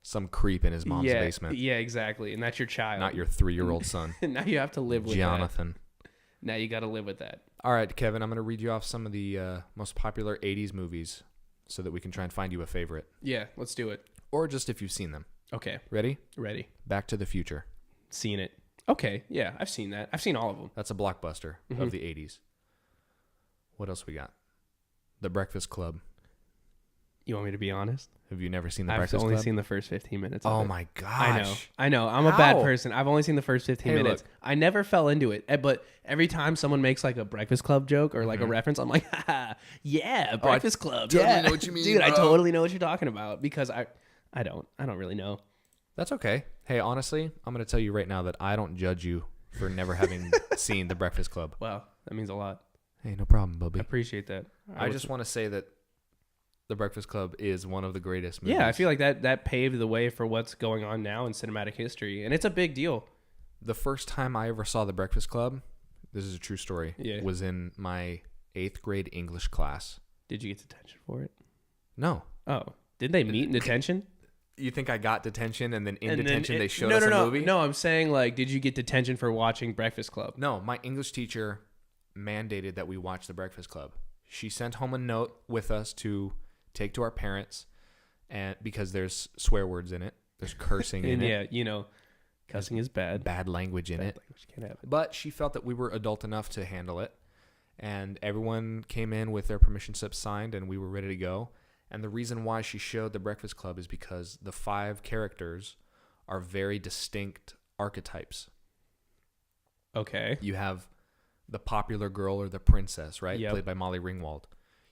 some creep in his mom's basement. Yeah, exactly. And that's your child, not your 3-year-old son. Now you have to live with Jonathan. that. Now you got to live with that. All right, Kevin, I'm going to read you off some of the most popular 80s movies so that we can try and find you a favorite. Yeah, let's do it. Or just if you've seen them. Okay. Ready? Ready. Back to the Future. Seen it. Okay, yeah, I've seen that. I've seen all of them. That's a blockbuster of the 80s. What else we got? The Breakfast Club. You want me to be honest? Have you never seen The I've Breakfast Club? only seen the first 15 minutes of it. Oh my gosh. I know. I'm a How? bad person. I've only seen the first 15 Hey, minutes. look. I never fell into it. But every time someone makes like a Breakfast Club joke or like a reference, I'm like, haha, yeah, Breakfast Club. totally Yeah. know what you mean, Dude, I bro. totally know what you're talking about because I don't really know. That's okay. Hey, honestly, I'm going to tell you right now that I don't judge you for never having seen The Breakfast Club. Wow, that means a lot. Hey, no problem, I Bubby. appreciate that. I just want to say that The Breakfast Club is one of the greatest movies. Yeah, I feel like that paved the way for what's going on now in cinematic history, and it's a big deal. The first time I ever saw The Breakfast Club, this is a true story, Yeah. was in my 8th grade English class. Did you get detention for it? No. Oh, did they meet in detention? You think I got detention and then in detention then they showed us a movie? No, I'm saying like, did you get detention for watching Breakfast Club? No, my English teacher mandated that we watch The Breakfast Club. She sent home a note with us to take to our parents, and because there's swear words in it, there's cursing in it. Yeah, cussing is bad. Bad language in it. Language can't have it. But she felt that we were adult enough to handle it, and everyone came in with their permission slips signed, and we were ready to go. And the reason why she showed The Breakfast Club is because the 5 characters are very distinct archetypes. Okay. You have the popular girl or the princess, right? Yep. Played by Molly Ringwald.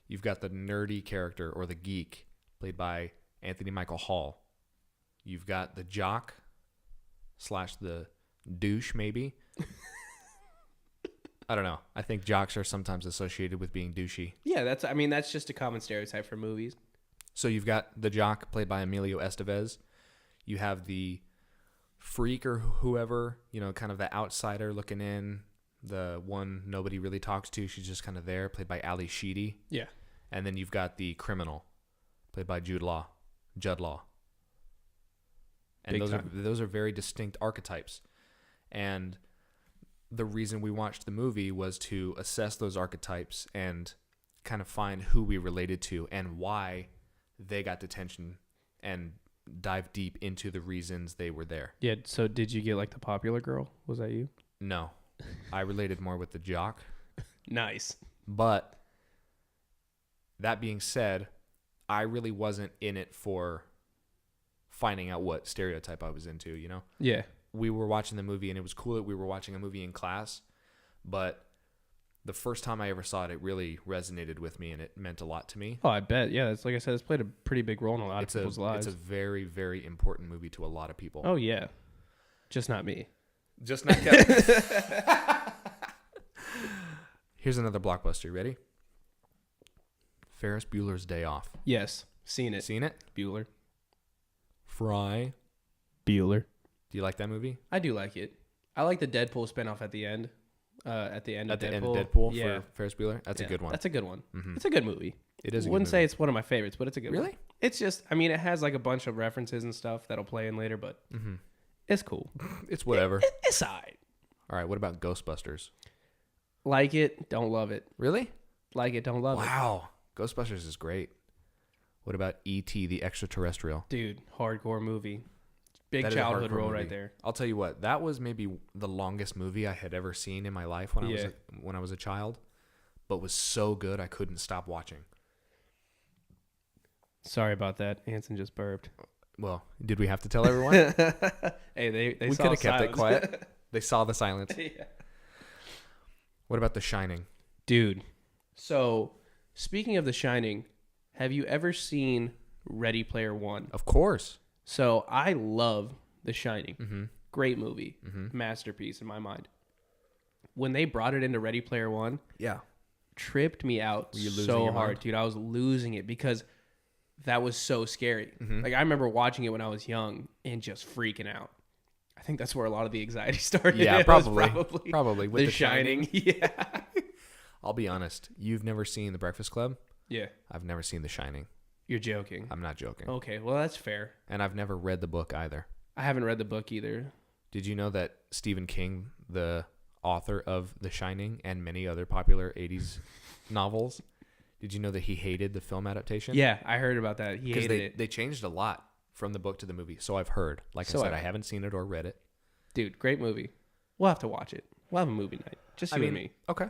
You've got the nerdy character or the geek, played by Anthony Michael Hall. You've got the jock / the douche, maybe. I don't know. I think jocks are sometimes associated with being douchey. Yeah, that's just a common stereotype for movies. So you've got the jock, played by Emilio Estevez. You have the freak or whoever, kind of the outsider looking in, the one nobody really talks to. She's just kind of there, played by Ali Sheedy. Yeah. And then you've got the criminal, played by Judd Law. And those are very distinct archetypes. And the reason we watched the movie was to assess those archetypes and kind of find who we related to and why they got detention and dive deep into the reasons they were there. Yeah, so did you get like the popular girl? Was that you? No. I related more with the jock. Nice. But that being said, I really wasn't in it for finding out what stereotype I was into, Yeah. We were watching the movie, and it was cool that we were watching a movie in class, but the first time I ever saw it, it really resonated with me, and it meant a lot to me. Oh, I bet. Yeah, it's like I said, it's played a pretty big role in a lot of people's lives. It's a very, very important movie to a lot of people. Oh, yeah. Just not me. Just not Kevin. Here's another blockbuster. You ready? Ferris Bueller's Day Off. Yes, seen it. Seen it? Bueller. Fry. Bueller. Do you like that movie? I do like it. I like the Deadpool spinoff at the end. At the end of Deadpool yeah. for Ferris Bueller? That's a good one. That's a good one. Mhm. It's a good movie. It is a good Wouldn't say movie. it's one of my favorites, but it's a good one. Really? It's just, I mean, it has like a bunch of references and stuff that'll play in later, but it's cool. It's whatever. It's alright. All right, what about Ghostbusters? Like it, don't love it. Really? Like it, don't love it. Wow. Ghostbusters is great. What about E.T. the Extraterrestrial? Dude, hardcore movie. Big That is a childhood hardcore role movie. right there. I'll tell you what, that was maybe the longest movie I had ever seen in my life when I was a child, but was so good I couldn't stop watching. Sorry about that. Anson just burped. Well, did we have to tell everyone? Hey, they We saw could have kept it silence. quiet. They saw the silence. Yeah. What about The Shining? Dude, so speaking of The Shining, have you ever seen Ready Player One? Of course. So I love The Shining. Mm-hmm. Great movie. Masterpiece in my mind. When they brought it into Ready Player One, Yeah. tripped me out Were you losing so your hard, mind? dude. I was losing it because that was so scary. Mm-hmm. Like I remember watching it when I was young and just freaking out. I think that's where a lot of the anxiety started. Yeah, It was probably. Probably. With The The Shining. Yeah. I'll be honest. You've never seen The Breakfast Club? Yeah. I've never seen The Shining. You're joking. I'm not joking. Okay, well that's fair. And I've never read the book either. I haven't read the book either. Did you know that Stephen King, the author of The Shining and many other popular 80s novels, did you know that he hated the film adaptation? Yeah, I heard about that. He hated it. They changed a lot from the book to the movie. So I've heard. Like So I said, I- I haven't seen it or read it. Dude, great movie. We'll have to watch it. We'll have a movie night. Just you and me. Okay.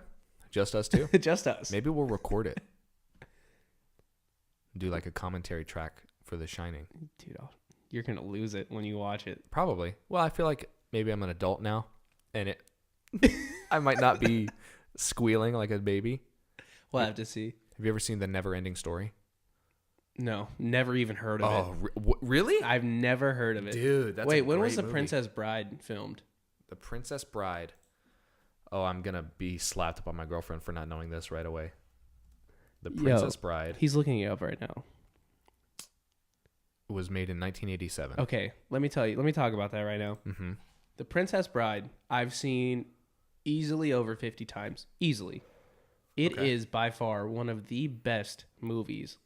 Just us two. Just us. Maybe we'll record it. Do like a commentary track for The Shining. Dude, you're going to lose it when you watch it. Probably. Well, I feel like maybe I'm an adult now and I might not be squealing like a baby. We'll have to see. Have you ever seen The Never Ending Story? No, never even heard of it. Really? I've never heard of it. Dude, that's Wait, a when was great The movie. Princess Bride filmed? The Princess Bride. Oh, I'm going to be slapped up on my girlfriend for not knowing this right away. The Princess Bride He's looking it up right now. was made in 1987. Okay, let me talk about that right now. Mm-hmm. The Princess Bride, I've seen easily over 50 times. Easily. It Okay. is by far one of the best movies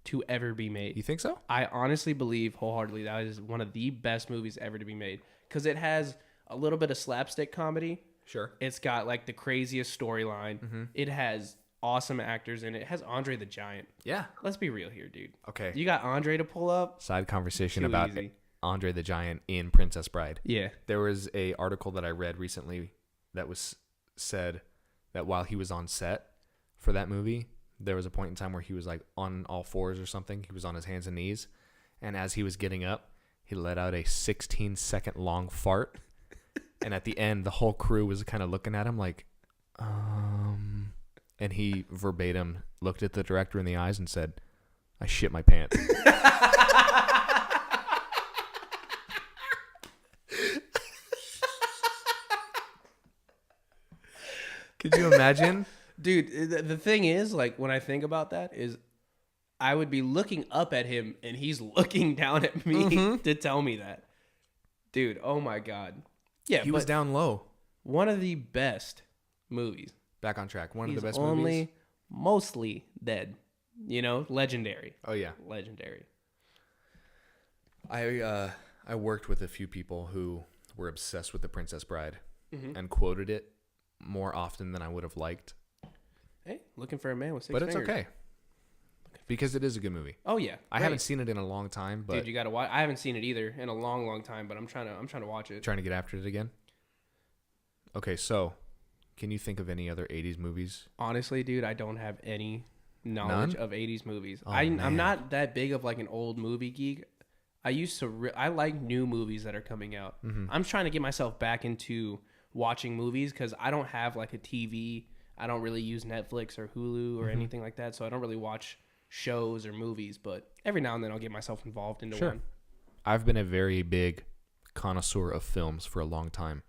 to ever be made. You think so? I honestly believe wholeheartedly that is one of the best movies ever to be made because it has a little bit of slapstick comedy. Sure. It's got like the craziest storyline. Mm-hmm. It has awesome actors in it. It has Andre the Giant. Yeah. Let's be real here, dude. Okay. You got Andre to pull up. Side conversation Too about easy. Andre the Giant in Princess Bride. Yeah. There was a article that I read recently that was said that while he was on set for that movie, there was a point in time where he was like on all fours or something. He was on his hands and knees. And as he was getting up, he let out a 16-second long fart. And at the end, the whole crew was kind of looking at him like, and he verbatim looked at the director in the eyes and said, "I shit my pants." Could you imagine? Dude, the thing is, like, when I think about that is I would be looking up at him and he's looking down at me to tell me that. Dude, oh my God. Yeah, He was down low. one of the best movies. Back on track. One He's of the best only movies. mostly dead. You know, legendary. Oh yeah. Legendary. I worked with a few people who were obsessed with The Princess Bride Mm-hmm. and quoted it more often than I would have liked. Hey, looking for a man with six But it's fingers. okay. Because it is a good movie. Oh yeah. I great. haven't seen it in a long time, but Dude, you gotta watch. I haven't seen it either in a long, long time, but I'm trying to watch it. trying to get after it again. Okay, so can you think of any other 80s movies? Honestly, dude, I don't have any knowledge None? of 80s movies. Oh, I'm man. not that big of like an old movie geek. I used to I like new movies that are coming out. Mm-hmm. I'm trying to get myself back into watching movies because I don't have like a TV. I don't really use Netflix or Hulu Mm-hmm. or anything like that, so I don't really watch shows or movies. But every now and then I'll get myself involved into Sure. one. I've been a very big connoisseur of films for a long time.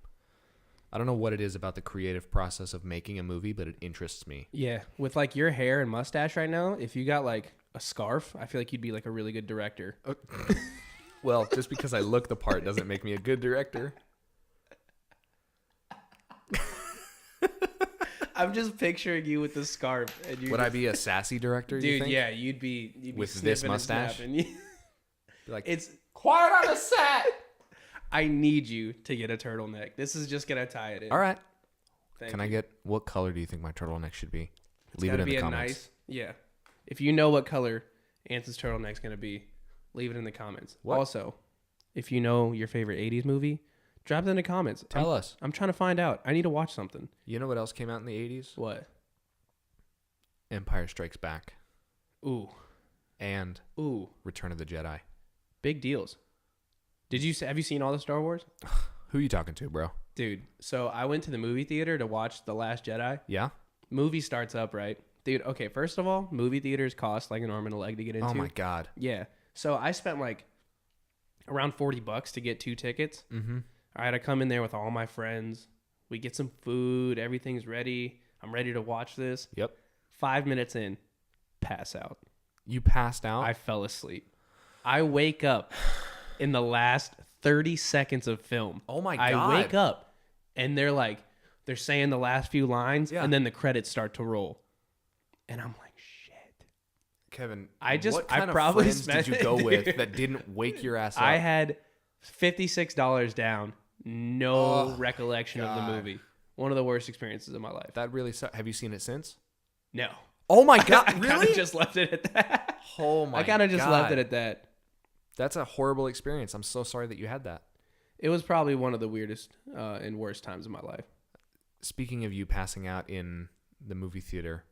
I don't know what it is about the creative process of making a movie, but it interests me. Yeah, with like your hair and mustache right now, if you got like a scarf, I feel like you'd be like a really good director. Well, just because I look the part doesn't make me a good director. I'm just picturing you with the scarf. And Would I be a sassy director, you Dude, think? yeah, you'd be With this sniffing and mustache? snapping. Be like, It's quiet on the set! I need you to get a turtleneck. This is just gonna tie it in. All right. Thank Can you. I get, what color do you think my turtleneck should be? It's Leave it gotta in be the a comments. nice, yeah. If you know what color Anson's turtleneck's gonna be, leave it in the comments. What? Also, if you know your favorite 80s movie, drop it in the comments. Tell us. I'm trying to find out. I need to watch something. You know what else came out in the 80s? What? Empire Strikes Back Ooh. and Ooh. Return of the Jedi. Big deals. Have you seen all the Star Wars? Who you talking to, bro? Dude, so I went to the movie theater to watch The Last Jedi. Yeah? Movie starts up, right? Dude, okay, first of all, movie theaters cost like an arm and a leg to get into. Oh my God. Yeah. So I spent like around $40 to get 2 tickets. Mm-hmm. All right, I come in there with all my friends. We get some food. Everything's ready. I'm ready to watch this. Yep. 5 minutes in, pass out. You passed out? I fell asleep. I wake up in the last 30 seconds of film. Oh my I God. wake up and they're saying the last few lines Yeah. and then the credits start to roll. And I'm like, shit. Kevin, I what kind of probably friends spent did you it, go with dude. that didn't wake your ass up? I had $56 down. No recollection of the God. movie. One of the worst experiences of my life. That really sucked. Have you seen it since? No. Oh my God, I kind really? of just left it at that. Oh my God. I kind of just left it at that. That's a horrible experience. I'm so sorry that you had that. It was probably one of the weirdest and worst times of my life. Speaking of you passing out in the movie theater,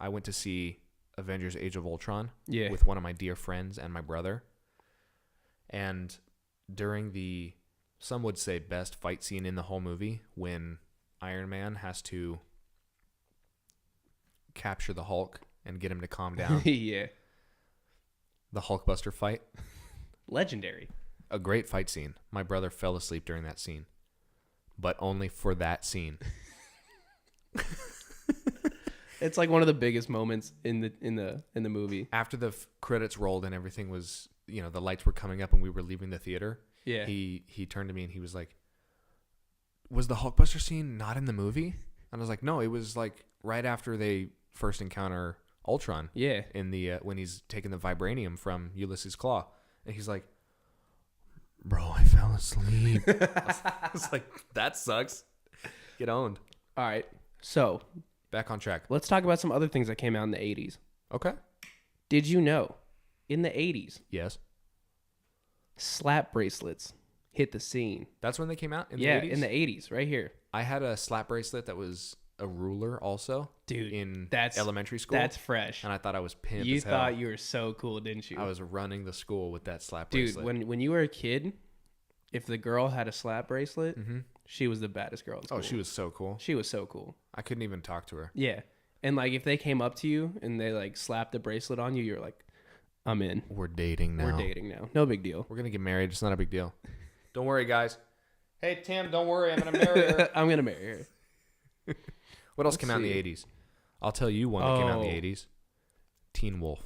I went to see Avengers Age of Ultron Yeah. with one of my dear friends and my brother. And during the, some would say, best fight scene in the whole movie, when Iron Man has to capture the Hulk and get him to calm down, Yeah. the Hulkbuster fight, Legendary. a great fight scene. My brother fell asleep during that scene, but only for that scene. It's like one of the biggest moments in the movie. After the credits rolled and everything was, the lights were coming up and we were leaving the theater, Yeah. he turned to me and he was like, was the Hulkbuster scene not in the movie? And I was like, no, it was like right after they first encounter Ultron. Yeah. In the when he's taking the vibranium from Ulysses Claw. And he's like, bro, I fell asleep. I was like, that sucks. Get owned. All right. So Back on track. let's talk about some other things that came out in the 80s. Okay. Did you know in the 80s, Yes. slap bracelets hit the scene? That's when they came out in the Yeah, 80s? in the 80s, right here. I had a slap bracelet that was a ruler also. Dude, in that's elementary school. That's fresh. And I thought I was pimp You as hell. thought you were so cool, didn't you? I was running the school with that slap Dude, bracelet. when you were a kid, if the girl had a slap bracelet, she was the baddest girl in school. Oh, she was so cool. She was so cool. I couldn't even talk to her. Yeah. And like if they came up to you and they like slapped the bracelet on you, you're like, I'm in. We're dating now. We're dating now. No big deal. We're going to get married. It's not a big deal. Don't worry, guys. Hey, Tim, don't worry. I'm going to marry her. I'm going to marry her. What else Let's came out in the see. 80s? I'll tell you one that came out in Oh. the 80s. Teen Wolf.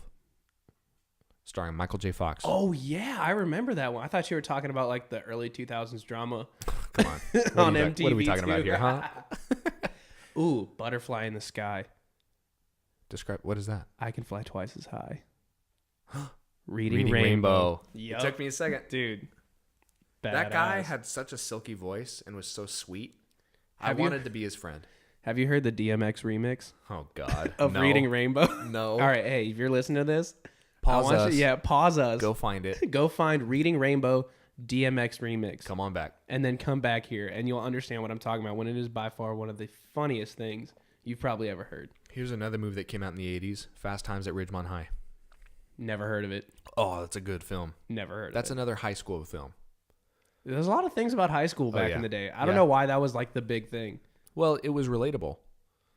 Starring Michael J. Fox. Oh, yeah. I remember that one. I thought you were talking about like the early 2000s drama Come on. What on are we MTV. What are we talking about too. here, huh? Ooh, Butterfly in the Sky. Describe. What is that? I can fly twice as high. Reading, Reading Rainbow. Rainbow. Yup. It took me a second. Dude. That guy Badass. had such a silky voice and was so sweet. Have I you- wanted to be his friend. Have you heard the DMX remix Oh, God. of No. Reading Rainbow? No. All right, hey, if you're listening to this, Pause I want us. You, yeah, pause us. Go find it. Go find Reading Rainbow DMX remix. Come on back. And then come back here, and you'll understand what I'm talking about when it is by far one of the funniest things you've probably ever heard. Here's another movie that came out in the 80s. Fast Times at Ridgemont High. Never heard of it. Oh, that's a good film. Never heard That's of it. another high school film. There's a lot of things about high school back yeah. in the day. I don't Yeah. know why that was like the big thing. Well, it was relatable.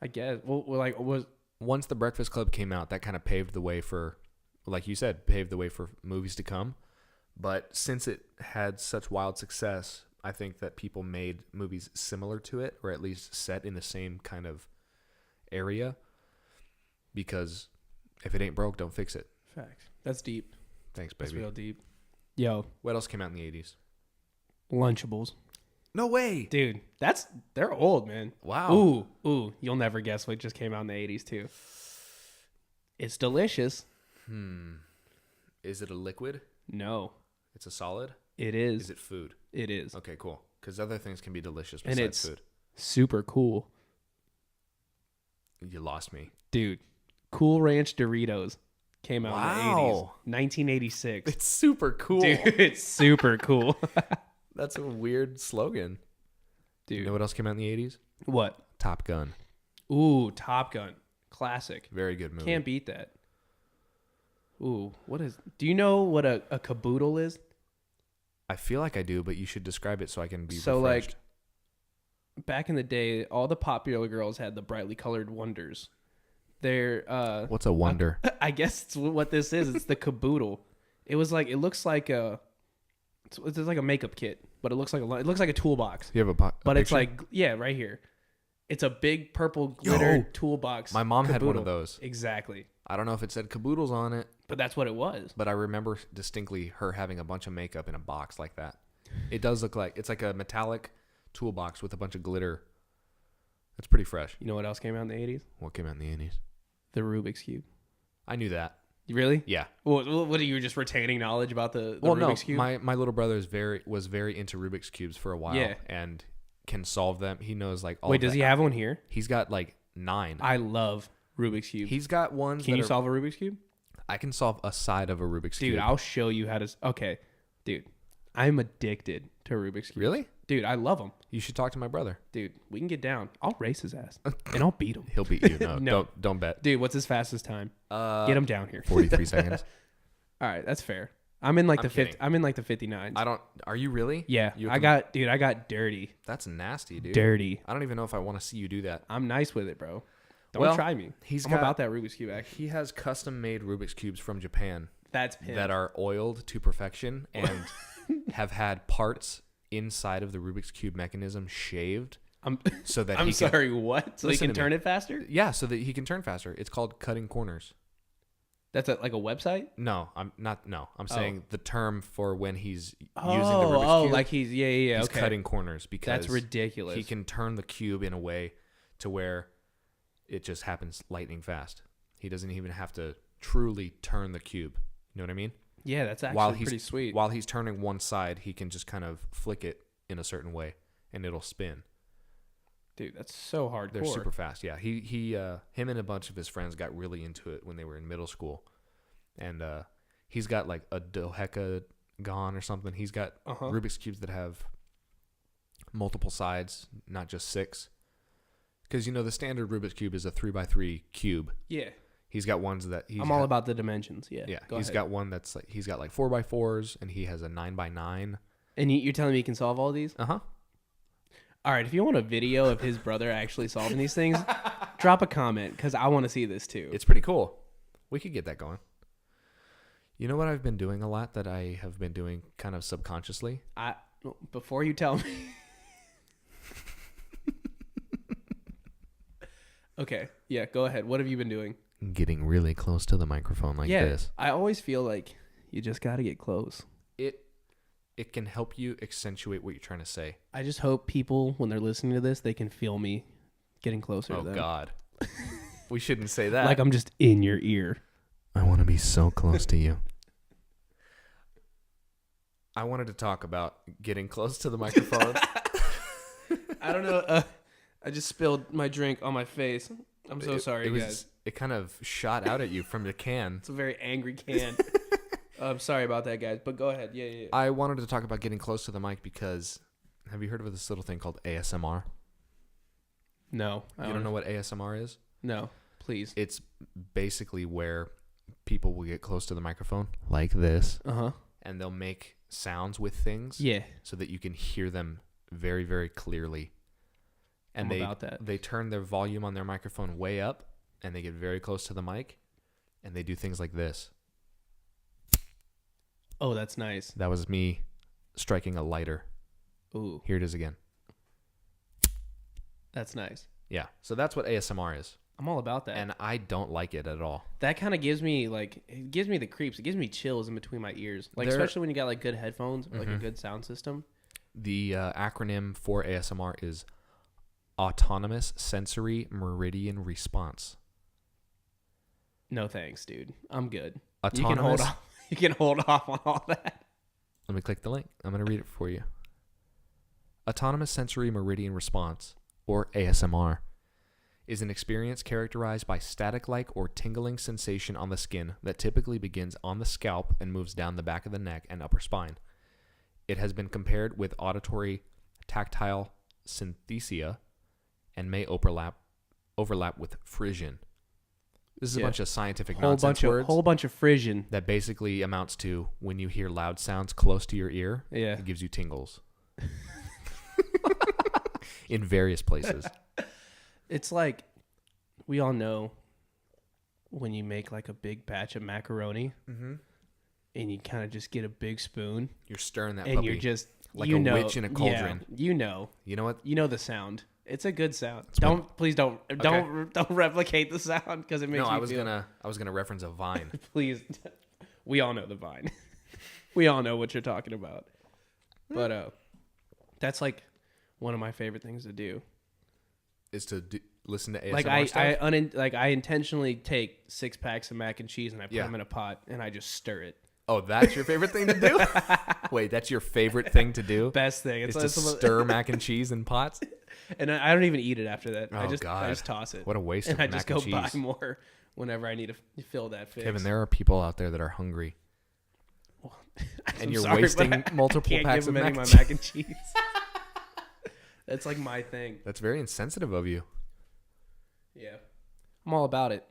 I guess. Well like was Once The Breakfast Club came out, that kind of paved the way for, like you said, paved the way for movies to come. But since it had such wild success, I think that people made movies similar to it, or at least set in the same kind of area. Because if it ain't broke, don't fix it. Facts. That's deep. Thanks, baby. That's real deep. Yo, What else came out in the 80s? Lunchables. No way. Dude, they're old, man. Wow. Ooh, you'll never guess what just came out in the 80s too. It's delicious. Is it a liquid? No, It's a solid? it is. Is it food? It is. Okay, cool. Because other things can be delicious And besides it's food. super cool. You lost me. Dude, Cool Ranch Doritos came out in the 80s. Wow. 1986. It's super cool. Dude, it's super cool. That's a weird slogan. Dude. You know what else came out in the 80s? What? Top Gun. Ooh, Top Gun. Classic. Very good movie. Can't beat that. Ooh, do you know what a caboodle is? I feel like I do, but you should describe it so I can be So, refreshed. like, back in the day, all the popular girls had the brightly colored wonders. They're, What's a wonder? I guess it's what this is. It's the caboodle. It looks like it's like a makeup kit, but it looks like a toolbox. You have a But it's picture? like, right here. It's a big purple glitter Yo, toolbox. my mom had one caboodle. of those. Exactly. I don't know if it said caboodles on it, But that's what it was. but I remember distinctly her having a bunch of makeup in a box like that. It does look like it's like a metallic toolbox with a bunch of glitter. It's pretty fresh. You know what else came out in the 80s? What came out in the 80s? The Rubik's Cube. I knew that. Really? Yeah. What are you just retaining knowledge about the Well, Rubik's no, Cube? my little brother was very into Rubik's cubes for a while, Yeah. and can solve them. He knows like all. Wait, of does the- he have one here? He's got like 9. I love Rubik's Cube. He's got ones. Can that you are- solve a Rubik's Cube? I can solve a side of a Rubik's Dude, cube. I'll show you how to. Okay, dude, I'm addicted to Rubik's Cube. Really? Dude, I love them. You should talk to my brother. Dude, we can get down. I'll race his ass and I'll beat him. He'll beat you. No, No. don't bet. Dude, what's his fastest time? Get him down here. 43 seconds. All right, that's fair. I'm in like I'm the 50. kidding. I'm in like the 59s. I don't. Are you really? Yeah, You I got dirty. That's nasty, dude. Dirty. I don't even know if I want to see you do that. I'm nice with it, bro. Don't Well, try me. he's I'm got- about that Rubik's Cube actually. He has custom-made Rubik's cubes from Japan That's pimp. that are oiled to perfection and have had parts inside of the Rubik's cube mechanism shaved I'm so that I'm he can. sorry, what? So he Listen can to me. turn it faster? Yeah, so that he can turn faster. It's called cutting corners. That's like a website? No, I'm not. No, I'm saying the term for when he's using the Oh, Rubik's cube. like he's yeah. He's Okay. cutting corners because That's ridiculous. he can turn the cube in a way to where it just happens lightning fast. He doesn't even have to truly turn the cube. You know what I mean? Yeah, that's actually pretty sweet. While he's turning one side, he can just kind of flick it in a certain way, and it'll spin. Dude, that's so hardcore. They're super fast. Yeah, him and a bunch of his friends got really into it when they were in middle school, and he's got like a dodecagon or something. He's got Rubik's cubes that have multiple sides, not just 6. Because the standard Rubik's cube is a 3x3 cube. Yeah. He's got ones that I'm all about the dimensions. Yeah. Yeah, Go he's ahead. got one that's like he's got like 4x4s, and he has a 9x9. And you're telling me you can solve all these? Uh-huh. All right, if you want a video of his brother actually solving these things, drop a comment because I want to see this too. It's pretty cool. We could get that going. You know what I've been doing a lot that I have been doing kind of subconsciously? Before you tell me. Okay, yeah, go ahead. What have you been doing? Getting really close to the microphone like this. I always feel like you just got to get close. It can help you accentuate what you're trying to say. I just hope people, when they're listening to this, they can feel me getting closer to Oh, them. God. We shouldn't say that. Like I'm just in your ear. I want to be so close to you. I wanted to talk about getting close to the microphone. I don't know. I just spilled my drink on my face. I'm so sorry, guys. It kind of shot out at you from the can. It's a very angry can. I'm sorry about that, guys. But go ahead. Yeah. I wanted to talk about getting close to the mic because have you heard of this little thing called ASMR? No. You don't know what ASMR is? No, please. It's basically where people will get close to the microphone like this, and they'll make sounds with things, Yeah. so that you can hear them very, very clearly. And I'm about that. they turn their volume on their microphone way up, and they get very close to the mic, and they do things like this. Oh, that's nice. That was me striking a lighter. Ooh, Here it is again. that's nice. Yeah. So that's what ASMR is. I'm all about that. And I don't like it at all. That kind of gives me it gives me the creeps. It gives me chills in between my ears. Like especially when you got like good headphones or like a good sound system. The acronym for ASMR is Autonomous Sensory Meridian Response. No thanks, dude. I'm good. Autonomous. You can hold off on all that. Let me click the link. I'm going to read it for you. Autonomous Sensory Meridian Response, or ASMR, is an experience characterized by static-like or tingling sensation on the skin that typically begins on the scalp and moves down the back of the neck and upper spine. It has been compared with auditory tactile synesthesia and may overlap with frisson. This is a bunch of scientific nonsense words. Whole bunch of frisson. That basically amounts to when you hear loud sounds close to your ear, Yeah. it gives you tingles. In various places. It's like we all know when you make like a big batch of macaroni and you kind of just get a big spoon You're stirring that and puppy you're just like a witch in a cauldron. Yeah, you know. You know what? You know the sound. It's a good sound. when- Please don't replicate the sound because it makes No, me I was gonna reference a vine. Please, we all know the Vine. We all know what you're talking about. But that's like one of my favorite things to do. Is to listen to ASMR Like stuff? I intentionally take 6 packs of mac and cheese and I put Yeah. them in a pot and I just stir it. Oh, that's your favorite thing to do? Wait, that's your favorite thing to do? Best thing. Is to stir mac and cheese in pots? And I don't even eat it after that. Oh, I just God. toss it. What a waste and of I mac just and go buy cheese. more whenever I need to fill that fix. Kevin, there are people out there that are hungry. And I'm you're sorry, wasting but I multiple can't packs give of them any mac of and my cheese. mac and cheese. That's like my thing. That's very insensitive of you. Yeah. I'm all about it.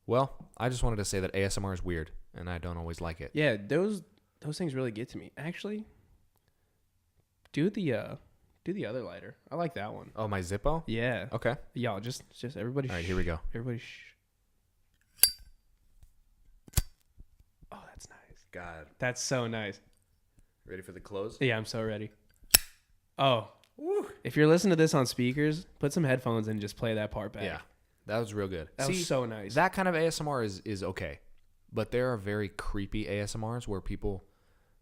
Well, I just wanted to say that ASMR is weird, and I don't always like it. Yeah, those things really get to me. Actually, do the other lighter. I like that one. Oh, my Zippo? Yeah. Okay. Y'all just everybody. All right, here we go. Everybody. Oh, that's nice. God. That's so nice. Ready for the close? Yeah, I'm so ready. Oh, if you're listening to this on speakers, put some headphones in and just play that part back. Yeah, that was real good. That was so nice. That kind of ASMR is okay, but there are very creepy ASMRs where people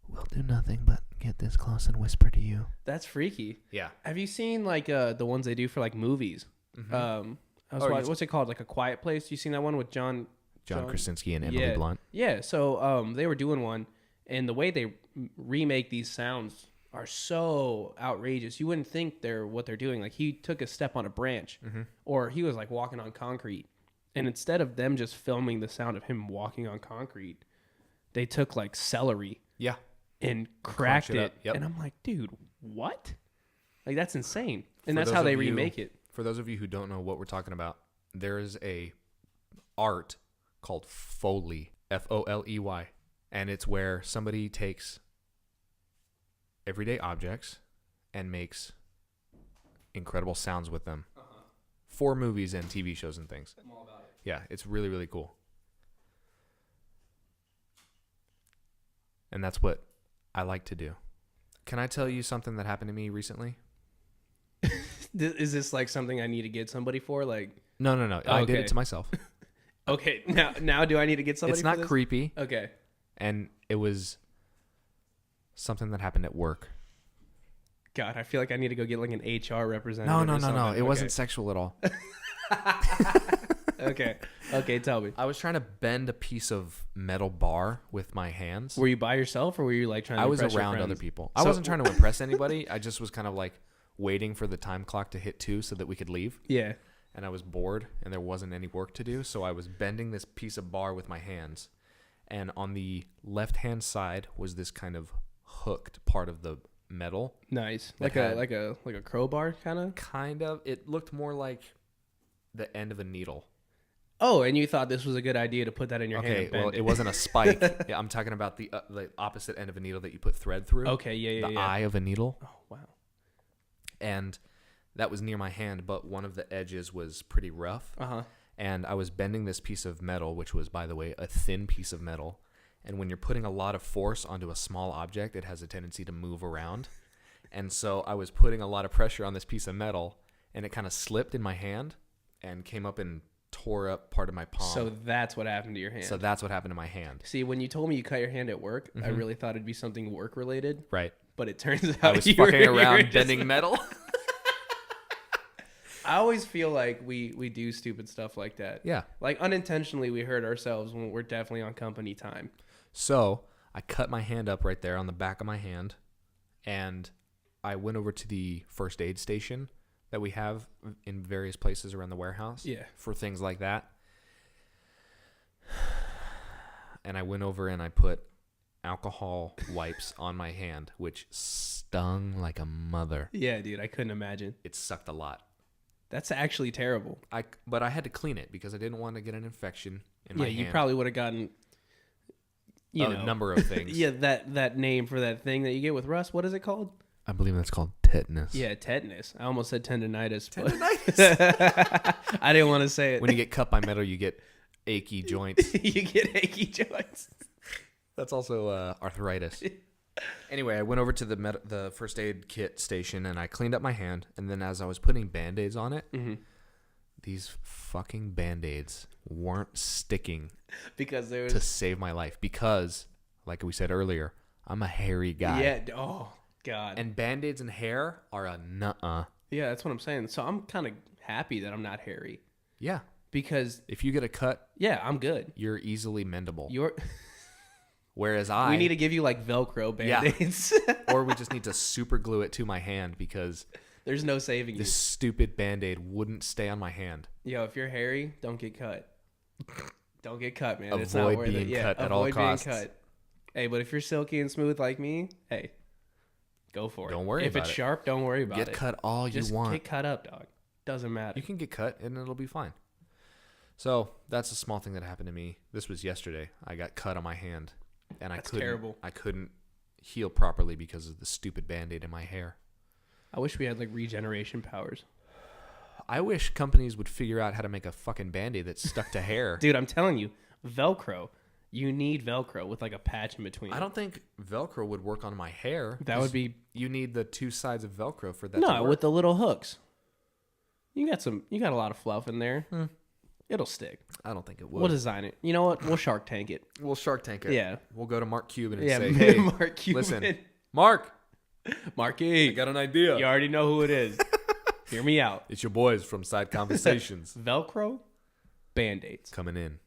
will do nothing but get this close and whisper to you. That's freaky. Yeah. Have you seen like the ones they do for like movies? I was watching, what's it called? Like A Quiet Place. You seen that one with John Krasinski and Emily Blunt? Yeah. So they were doing one, and the way they remake these sounds are so outrageous. You wouldn't think they're what they're doing. Like he took a step on a branch, or he was like walking on concrete, and instead of them just filming the sound of him walking on concrete, they took like celery, Yeah. and cracked it it. up. Yep. And I'm like, dude, what? Like that's insane. And For that's those how they of you- remake it. For those of you who don't know what we're talking about, there is a art called Foley, Foley, and it's where somebody takes everyday objects and makes incredible sounds with them for movies and TV shows and things. I'm all about it. Yeah, it's really, really cool. And that's what I like to do. Can I tell you something that happened to me recently? Is this like something I need to get somebody for? Like, No. I did Okay. it to myself. okay, now do I need to get somebody? It's not for this? creepy, Okay. and it was something that happened at work. God, I feel like I need to go get like an HR representative. No. or something. It wasn't sexual at all. Okay, tell me. I was trying to bend a piece of metal bar with my hands. Were you by yourself or were you like trying to I was impress your around friends? other people. I So- wasn't trying to impress anybody. I just was kind of like waiting for the time clock to hit 2 so that we could leave. Yeah. And I was bored and there wasn't any work to do. So I was bending this piece of bar with my hands. And on the left-hand side was this kind of hooked part of the metal. Nice. That Like had- a crowbar kind of? Kind of. It looked more like the end of a needle. Oh, and you thought this was a good idea to put that in your hand Okay, and bend well, it wasn't a spike. Yeah, I'm talking about the opposite end of a needle that you put thread through. Okay, yeah. The eye of a needle. Oh, wow. And that was near my hand, but one of the edges was pretty rough. Uh-huh. And I was bending this piece of metal, which was, by the way, a thin piece of metal. And when you're putting a lot of force onto a small object, it has a tendency to move around. And so I was putting a lot of pressure on this piece of metal, and it kind of slipped in my hand and came up and tore up part of my palm. So that's what happened to your hand. So that's what happened to my hand. See, when you told me you cut your hand at work, I really thought it'd be something work related. Right. But it turns out I was you were fucking around just- bending metal. I always feel like we do stupid stuff like that. Yeah. Like unintentionally we hurt ourselves when we're definitely on company time. So I cut my hand up right there on the back of my hand, and I went over to the first aid station that we have in various places around the warehouse. Yeah. For things like that. And I went over and I put alcohol wipes on my hand, which stung like a mother. Yeah, dude, I couldn't imagine. It sucked a lot. That's actually terrible. But I had to clean it because I didn't want to get an infection in my hand. Yeah, you probably would have gotten a number of things. Yeah, that name for that thing that you get with rust, what is it called? I believe that's called tetanus. Yeah, tetanus. I almost said tendonitis. Tendonitis. I didn't want to say it. When you get cut by metal, you get achy joints. You get achy joints. That's also arthritis. Anyway, I went over to the first aid kit station and I cleaned up my hand. And then as I was putting Band-Aids on it, these fucking Band-Aids weren't sticking Because there was... to save my life. Because, like we said earlier, I'm a hairy guy. Yeah. Oh, God. And Band-Aids and hair are a nuh-uh. Yeah, that's what I'm saying. So I'm kind of happy that I'm not hairy. Yeah. Because, If you get a cut, yeah, I'm good. you're easily mendable. You're... Whereas We need to give you like Velcro Band-Aids. or we just need to super glue it to my hand because There's no saving you. this stupid Band-Aid wouldn't stay on my hand. Yo, if you're hairy, don't get cut. Don't get cut, man. It's not Avoid worth being it. cut at all avoid being costs. cut. Hey, but if you're silky and smooth like me, hey, go for it. Don't worry if about it's it. sharp, don't worry about Get it. cut all Just you want. get cut up, dog. Doesn't matter. You can get cut and it'll be fine. So that's a small thing that happened to me. This was yesterday. I got cut on my hand, and That's terrible. I couldn't heal properly because of the stupid Band-Aid in my hair. I wish we had like regeneration powers. I wish companies would figure out how to make a fucking Band-Aid that's stuck to hair. Dude, I'm telling you, Velcro. You need Velcro with like a patch in between. I don't think Velcro would work on my hair. That would be... You need the two sides of Velcro for that to No, work. with the little hooks. You got a lot of fluff in there. It'll stick. I don't think it would. We'll design it. You know what? We'll Shark Tank it. We'll Shark Tank it. Yeah. We'll go to Mark Cuban and Yeah, say, hey, Mark Cuban. listen, Mark, Marky, I got an idea. you already know who it is. Hear me out. It's your boys from SideConversations Velcro Band-Aids. coming in.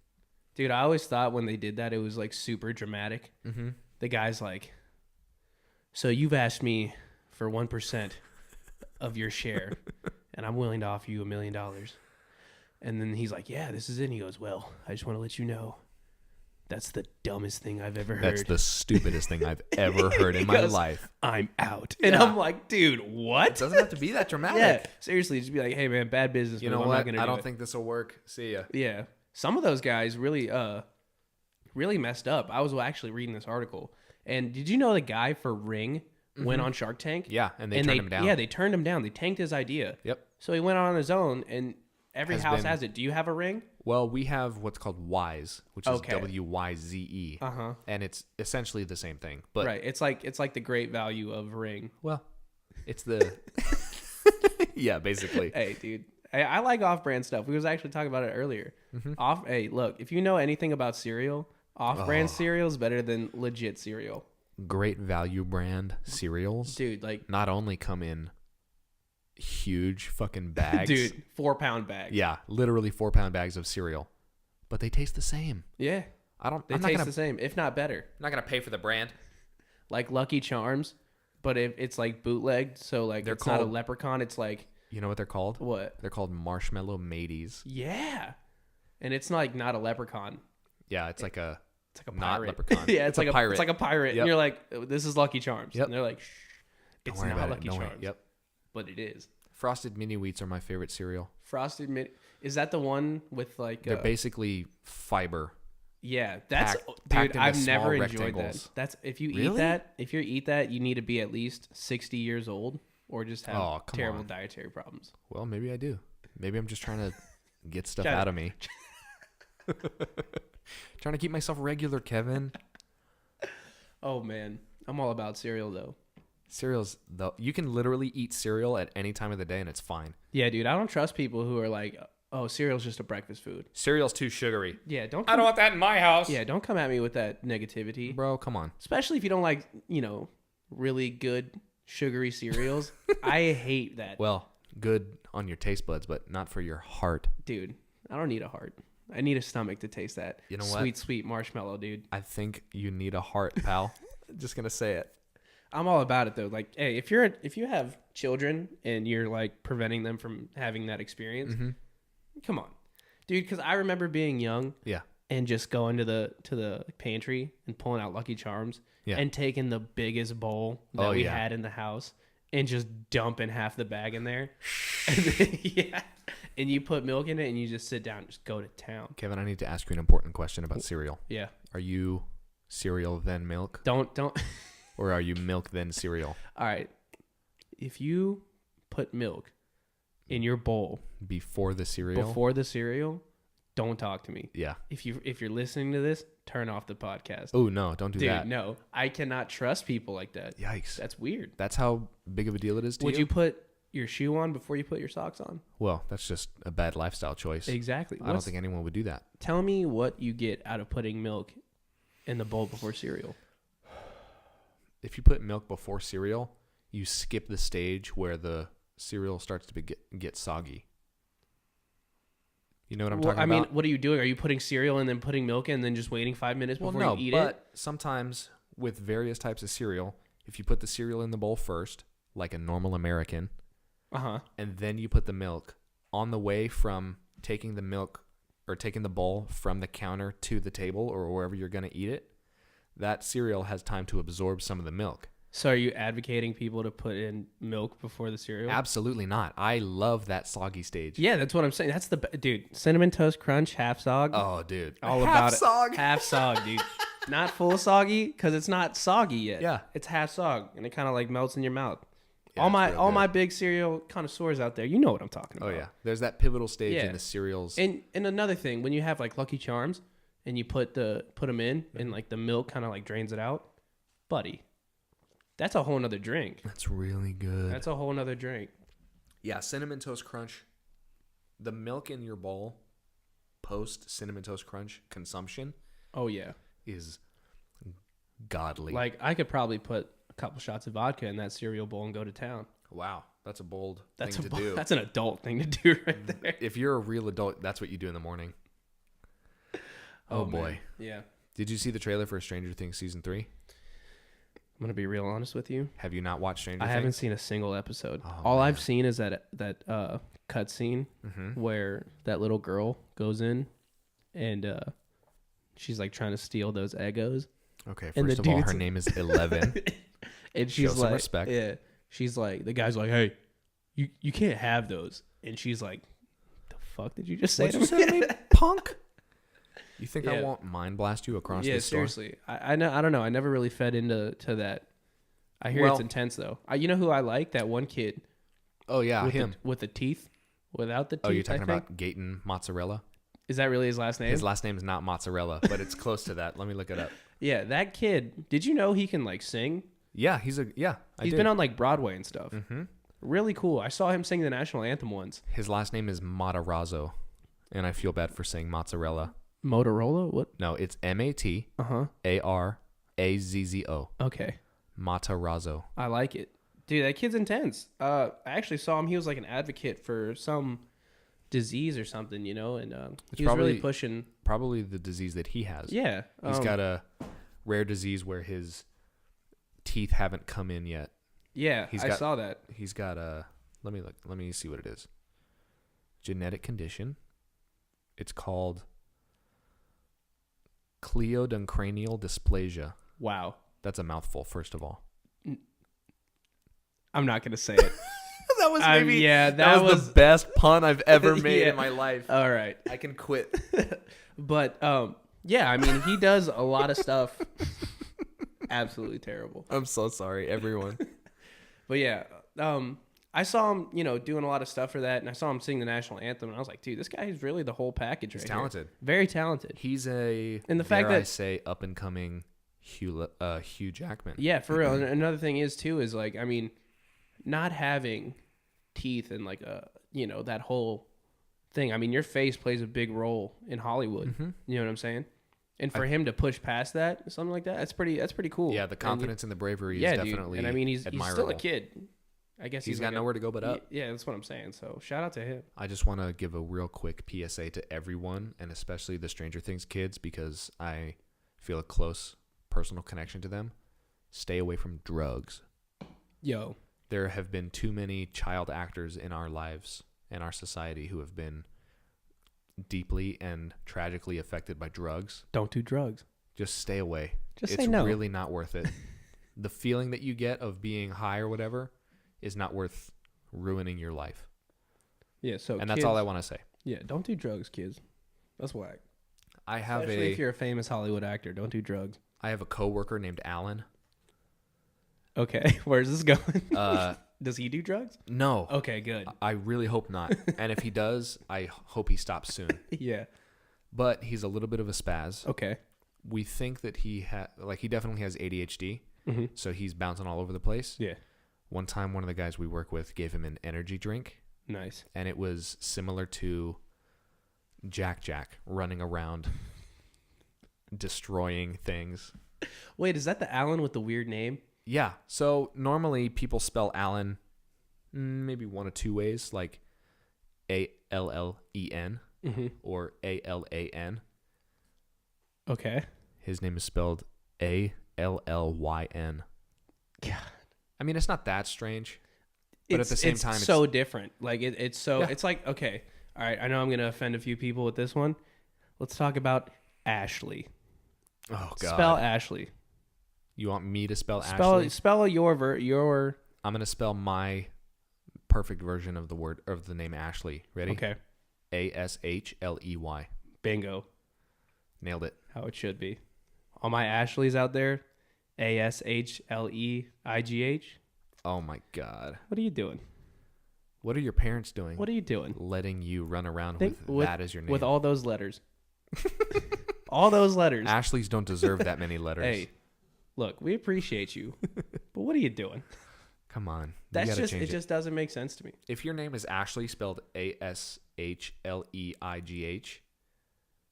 Dude, I always thought when they did that, it was like super dramatic. Mm-hmm. The guy's like, so you've asked me for 1% of your share, and I'm willing to offer you $1 million. And then he's like, yeah, this is it. And he goes, well, I just want to let you know that's the dumbest thing I've ever heard. That's the stupidest thing I've ever heard in He my goes, life. I'm out. And Yeah. I'm like, dude, what? It doesn't have to be that dramatic. Yeah, seriously, just be like, hey, man, bad business. You move. know I'm not what? gonna I do don't it. think this will work. See ya. Yeah. Some of those guys really messed up. I was actually reading this article. And did you know the guy for Ring went on Shark Tank? Yeah, and they turned him down. Yeah, they turned him down. They tanked his idea. Yep. So he went on his own, and every Has house been- has it. Do you have a Ring? Well, we have what's called WYZE, which is Okay. WYZE. Uh-huh. And it's essentially the same thing. But Right. It's like the great value of Ring. well, it's the yeah, basically. Hey, dude. I like off-brand stuff. We was actually talking about it earlier. Hey, look, if you know anything about cereal, off-brand cereal is better than legit cereal. Great value brand cereals. Dude, like, Not only come in huge fucking bags. dude, 4-pound bag. Yeah, literally 4-pound bags of cereal. But they taste the same. Yeah. They They I'm taste not the same, if not better. gonna pay for the brand. Like Lucky Charms, but it's like bootlegged, so like They're it's not a called- leprechaun, it's like You know what they're called? what? They're called marshmallow mateys. Yeah. And it's like not a leprechaun. Yeah, it's like a It's like a Not pirate. leprechaun. Yeah, it's like a pirate. It's like a pirate. Yep. And you're like, oh, this is Lucky Charms. Yep. And they're like, shh, Don't it's worry not about Lucky it. Don't worry. Charms. Yep. But it is. Frosted mini wheats are my favorite cereal. Frosted Mini. Is that the one with like They're basically fiber. yeah, that's packed dude, into I've never small enjoyed rectangles. that. That's if you Really? eat that, you need to be at least 60 years old or just have Oh, come terrible on. dietary problems. Well, maybe I do. Maybe I'm just trying to get stuff Trying to- out of me. Trying to keep myself regular, Kevin. Oh man, I'm all about cereal though. Cereal's though, you can literally eat cereal at any time of the day and it's fine. Yeah, dude, I don't trust people who are like, oh, cereal's just a breakfast food. Cereal's too sugary. Yeah, I don't want that in my house. Yeah, don't come at me with that negativity. Bro, come on. Especially if you don't like, really good sugary cereals. I hate that. Well, good on your taste buds, but not for your heart. Dude, I don't need a heart. I need a stomach to taste that. You know what? Sweet, sweet marshmallow, dude. I think you need a heart, pal. Just gonna say it. I'm all about it though. Like, hey, if you have children and you're like preventing them from having that experience, come on, dude. Because I remember being young, and just going to the pantry and pulling out Lucky Charms, and taking the biggest bowl that we had in the house and just dumping half the bag in there, and then, and you put milk in it and you just sit down and just go to town. Kevin, I need to ask you an important question about cereal. Yeah. Are you cereal then milk? Don't. Or are you milk then cereal? All right. If you put milk in your bowl before the cereal, don't talk to me. Yeah. If you're listening to this, turn off the podcast. Oh no, don't do that. Dude, no. I cannot trust people like that. Yikes. That's weird. That's how big of a deal it is to you? Would you put your shoe on before you put your socks on? Well, that's just a bad lifestyle choice. Exactly. I don't think anyone would do that. Tell me what you get out of putting milk in the bowl before cereal. If you put milk before cereal, you skip the stage where the cereal starts to get soggy. You know what I'm talking about? I mean, what are you doing? Are you putting cereal and then putting milk in and then just waiting 5 minutes before you eat it? But sometimes with various types of cereal, if you put the cereal in the bowl first, like a normal American, and then you put the milk, on the way from taking the milk or taking the bowl from the counter to the table or wherever you're going to eat it, that cereal has time to absorb some of the milk. So are you advocating people to put in milk before the cereal? Absolutely not. I love that soggy stage. Yeah, that's what I'm saying. That's dude, Cinnamon Toast Crunch, half sog. Oh, dude. All about it. Half sog, dude. Not full soggy because it's not soggy yet. Yeah. It's half sog and it kind of like melts in your mouth. Yeah, all my big cereal connoisseurs out there, you know what I'm talking about. Oh, yeah. There's that pivotal stage in the cereals. And another thing, when you have like Lucky Charms and you put them in and like the milk kind of like drains it out, buddy, that's a whole nother drink. That's really good. That's a whole nother drink. Yeah, Cinnamon Toast Crunch. The milk in your bowl post Cinnamon Toast Crunch consumption. Oh, yeah. Is godly. Like, I could probably put a couple shots of vodka in that cereal bowl and go to town. Wow. That's a bold thing to do. That's an adult thing to do right there. If you're a real adult, that's what you do in the morning. Oh boy. Man. Yeah. Did you see the trailer for Stranger Things Season 3? I'm going to be real honest with you. Have you not watched Stranger Things? I haven't seen a single episode. Oh, all man. I've seen is that cut scene where that little girl goes in and she's like trying to steal those Eggos. Okay, first of all, her name is 11. And she's Show some like, respect. yeah, she's like, the guy's like, hey, you can't have those. And she's like, the fuck did you just say What'd to you say to me, punk? You think I Yeah. won't mind blast you across Yeah, the store? seriously. I know. I don't know. I never really fed into that. I hear it's intense though. You know who I like? That one kid. Oh yeah, him. With the teeth, without the teeth. Oh, you're talking about Gaten Mozzarella? Is that really his last name? His last name is not Mozzarella, but it's close to that. Let me look it up. Yeah, that kid. Did you know he can like sing? Yeah, he's been on like Broadway and stuff. Mm-hmm. Really cool. I saw him sing the national anthem once. His last name is Matarazzo, and I feel bad for saying mozzarella. Motorola? What? No, it's Matarrazzo. Okay. Matarazzo. I like it. Dude, that kid's intense. I actually saw him. He was like an advocate for some disease or something, you know, and he was really pushing. Probably the disease that he has. Yeah. He's got a rare disease where his teeth haven't come in yet. Yeah, I saw that. He's got a, let me see what it is. Genetic condition. It's called cleidocranial dysplasia. Wow. That's a mouthful, first of all. I'm not going to say it. That was that was the best pun I've ever made in my life. All right. I can quit. But yeah, I mean, he does a lot of stuff absolutely terrible. I'm so sorry, everyone. But yeah, I saw him, you know, doing a lot of stuff for that, and I saw him sing the national anthem, and I was like, dude, this guy is really the whole package. He's right talented. Here. Very talented. He's a, and the fact that I say, up and coming Hugh Jackman. Yeah, for real. And another thing is like, I mean, not having teeth and like that whole thing. I mean, your face plays a big role in Hollywood. Mm-hmm. You know what I'm saying? And for him to push past that, something like that, that's pretty cool. Yeah, the confidence and the bravery yeah, is dude. definitely And I mean, he's still a admirable. kid. I guess He's like got nowhere to go but up. Yeah, that's what I'm saying. So shout out to him. I just want to give a real quick PSA to everyone, and especially the Stranger Things kids, because I feel a close personal connection to them. Stay away from drugs. Yo. There have been too many child actors in our lives and our society who have been deeply and tragically affected by drugs. Don't do drugs. Just stay away. Just it's say no. really not worth it. The feeling that you get of being high or whatever is not worth ruining your life. Yeah, so and that's all I want to say. Yeah, don't do drugs, kids. That's whack. Especially if you're a famous Hollywood actor, don't do drugs. I have a coworker named Alan. Okay, where's this going? Does he do drugs? No. Okay, good. I really hope not. And if he does, I hope he stops soon. Yeah. But he's a little bit of a spaz. Okay. We think that he definitely has ADHD. Mm-hmm. So he's bouncing all over the place. Yeah. One time, one of the guys we work with gave him an energy drink. Nice. And it was similar to Jack running around destroying things. Wait, is that the Alan with the weird name? Yeah. So normally people spell Alan maybe one of two ways, like Allen or Alan. Okay. His name is spelled Allyn. God. I mean, it's not that strange, but at the same time, it's so different. Like it's like, okay, all right. I know I'm gonna offend a few people with this one. Let's talk about Ashley. Oh God. Spell Ashley. You want me to spell Ashley? Spell your. I'm gonna spell my perfect version of the name Ashley. Ready? Okay. Ashley. Bingo. Nailed it. How it should be. All my Ashleys out there, ASHLEIGH. Oh my God. What are you doing? What are your parents doing? What are you doing? Letting you run around with that as your name. With all those letters. All those letters. Ashleys don't deserve that many letters. Hey, look, we appreciate you, but what are you doing? Come on. That's just it. Just doesn't make sense to me. If your name is Ashley, spelled ASHLEIGH,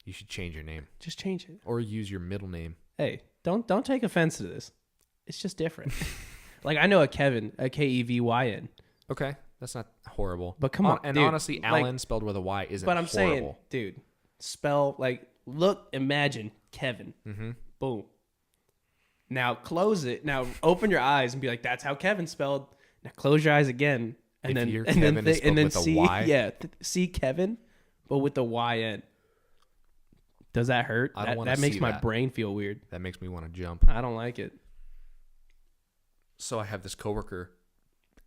you should change your name. Just change it. Or use your middle name. Hey, don't take offense to this. It's just different. Like I know a Kevin, a Kevyn. Okay, that's not horrible. But come on, and dude, honestly, Alan spelled with a Y isn't. But I'm horrible. saying, dude, imagine Kevin. Mm-hmm. Boom. Now close it. Now open your eyes and be like, "That's how Kevin spelled." Now close your eyes again, and If then your and Kevin then is spelled with a see Y? see Kevin, but with the YN. Does that hurt? I don't wanna that makes see my that. brain feel weird. That makes me want to jump. I don't like it. So I have this coworker,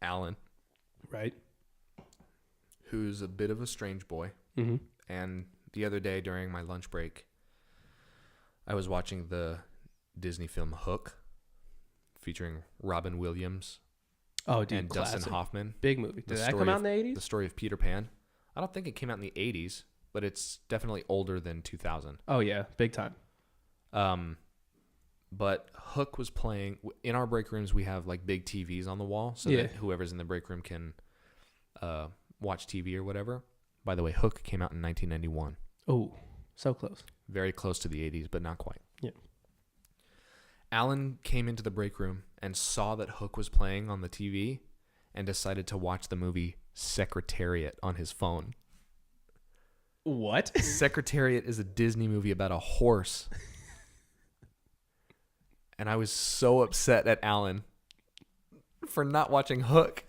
Alan, Right. who's a bit of a strange boy. Mm-hmm. And the other day during my lunch break, I was watching the Disney film Hook, featuring Robin Williams Oh, dude, and classic. Dustin Hoffman. Big movie. The Did that story come out of- in the 80s? The story of Peter Pan. I don't think it came out in the 80s, but it's definitely older than 2000. Oh, yeah. Big time. But Hook was playing in our break rooms. We have like big TVs on the wall, so Yeah. that whoever's in the break room can watch TV or whatever. By the way, Hook came out in 1991. Oh, so close. Very close to the 80s, but not quite. Yeah. Alan came into the break room and saw that Hook was playing on the TV and decided to watch the movie Secretariat on his phone. What? Secretariat is a Disney movie about a horse. And I was so upset at Alan for not watching Hook.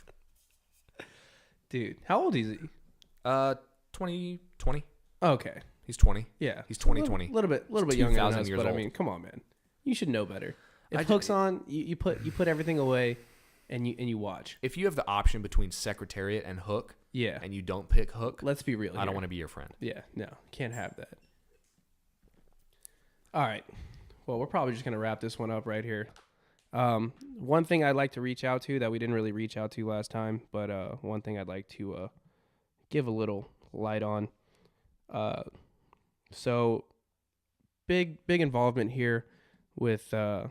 Dude, how old is he? 20. Okay. He's 20. Yeah. He's 2020. A little bit He's younger than 2,000 us, years but I old. mean, come on, man. You should know better. If I Hook's on, you put everything away and you watch. If you have the option between Secretariat and Hook, Yeah. and you don't pick Hook, Let's be real. I don't want to be your friend. Yeah, no, can't have that. All right. Well, we're probably just going to wrap this one up right here. One thing I'd like to reach out to that we didn't really reach out to last time, but one thing I'd like to give a little light on. So big involvement here with the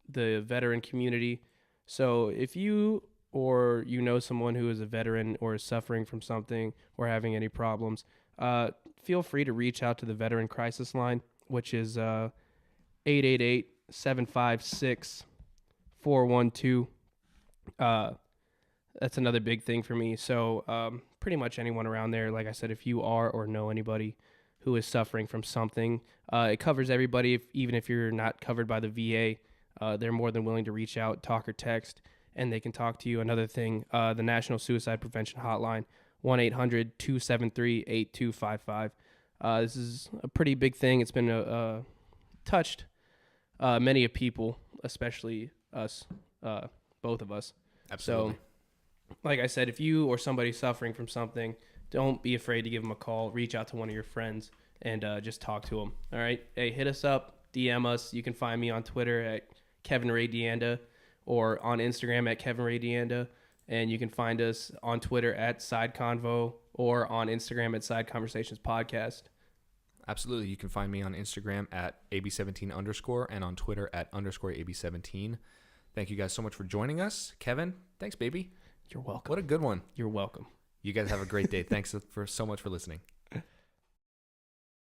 veteran community. So if you or you know someone who is a veteran or is suffering from something or having any problems, feel free to reach out to the Veteran Crisis Line, which is 888-756-412. That's another big thing for me. So pretty much anyone around there, like I said, if you are or know anybody who is suffering from something, it covers everybody. Even if you're not covered by the VA, they're more than willing to reach out, talk or text, and they can talk to you. Another thing, the National Suicide Prevention Hotline, 1-800-273-8255. This is a pretty big thing. It's been touched many of people, especially us, both of us. Absolutely. So, like I said, if you or somebody's suffering from something, don't be afraid to give them a call. Reach out to one of your friends and just talk to them. All right? Hey, hit us up, DM us. You can find me on Twitter at Kevin Ray Deanda or on Instagram at Kevin Ray Deanda. And you can find us on Twitter at SideConvo or on Instagram at SideConversations Podcast. Absolutely. You can find me on Instagram at AB17_ and on Twitter at _AB17. Thank you guys so much for joining us. Kevin, thanks, baby. You're welcome. What a good one. You're welcome. You guys have a great day. Thanks for so much for listening.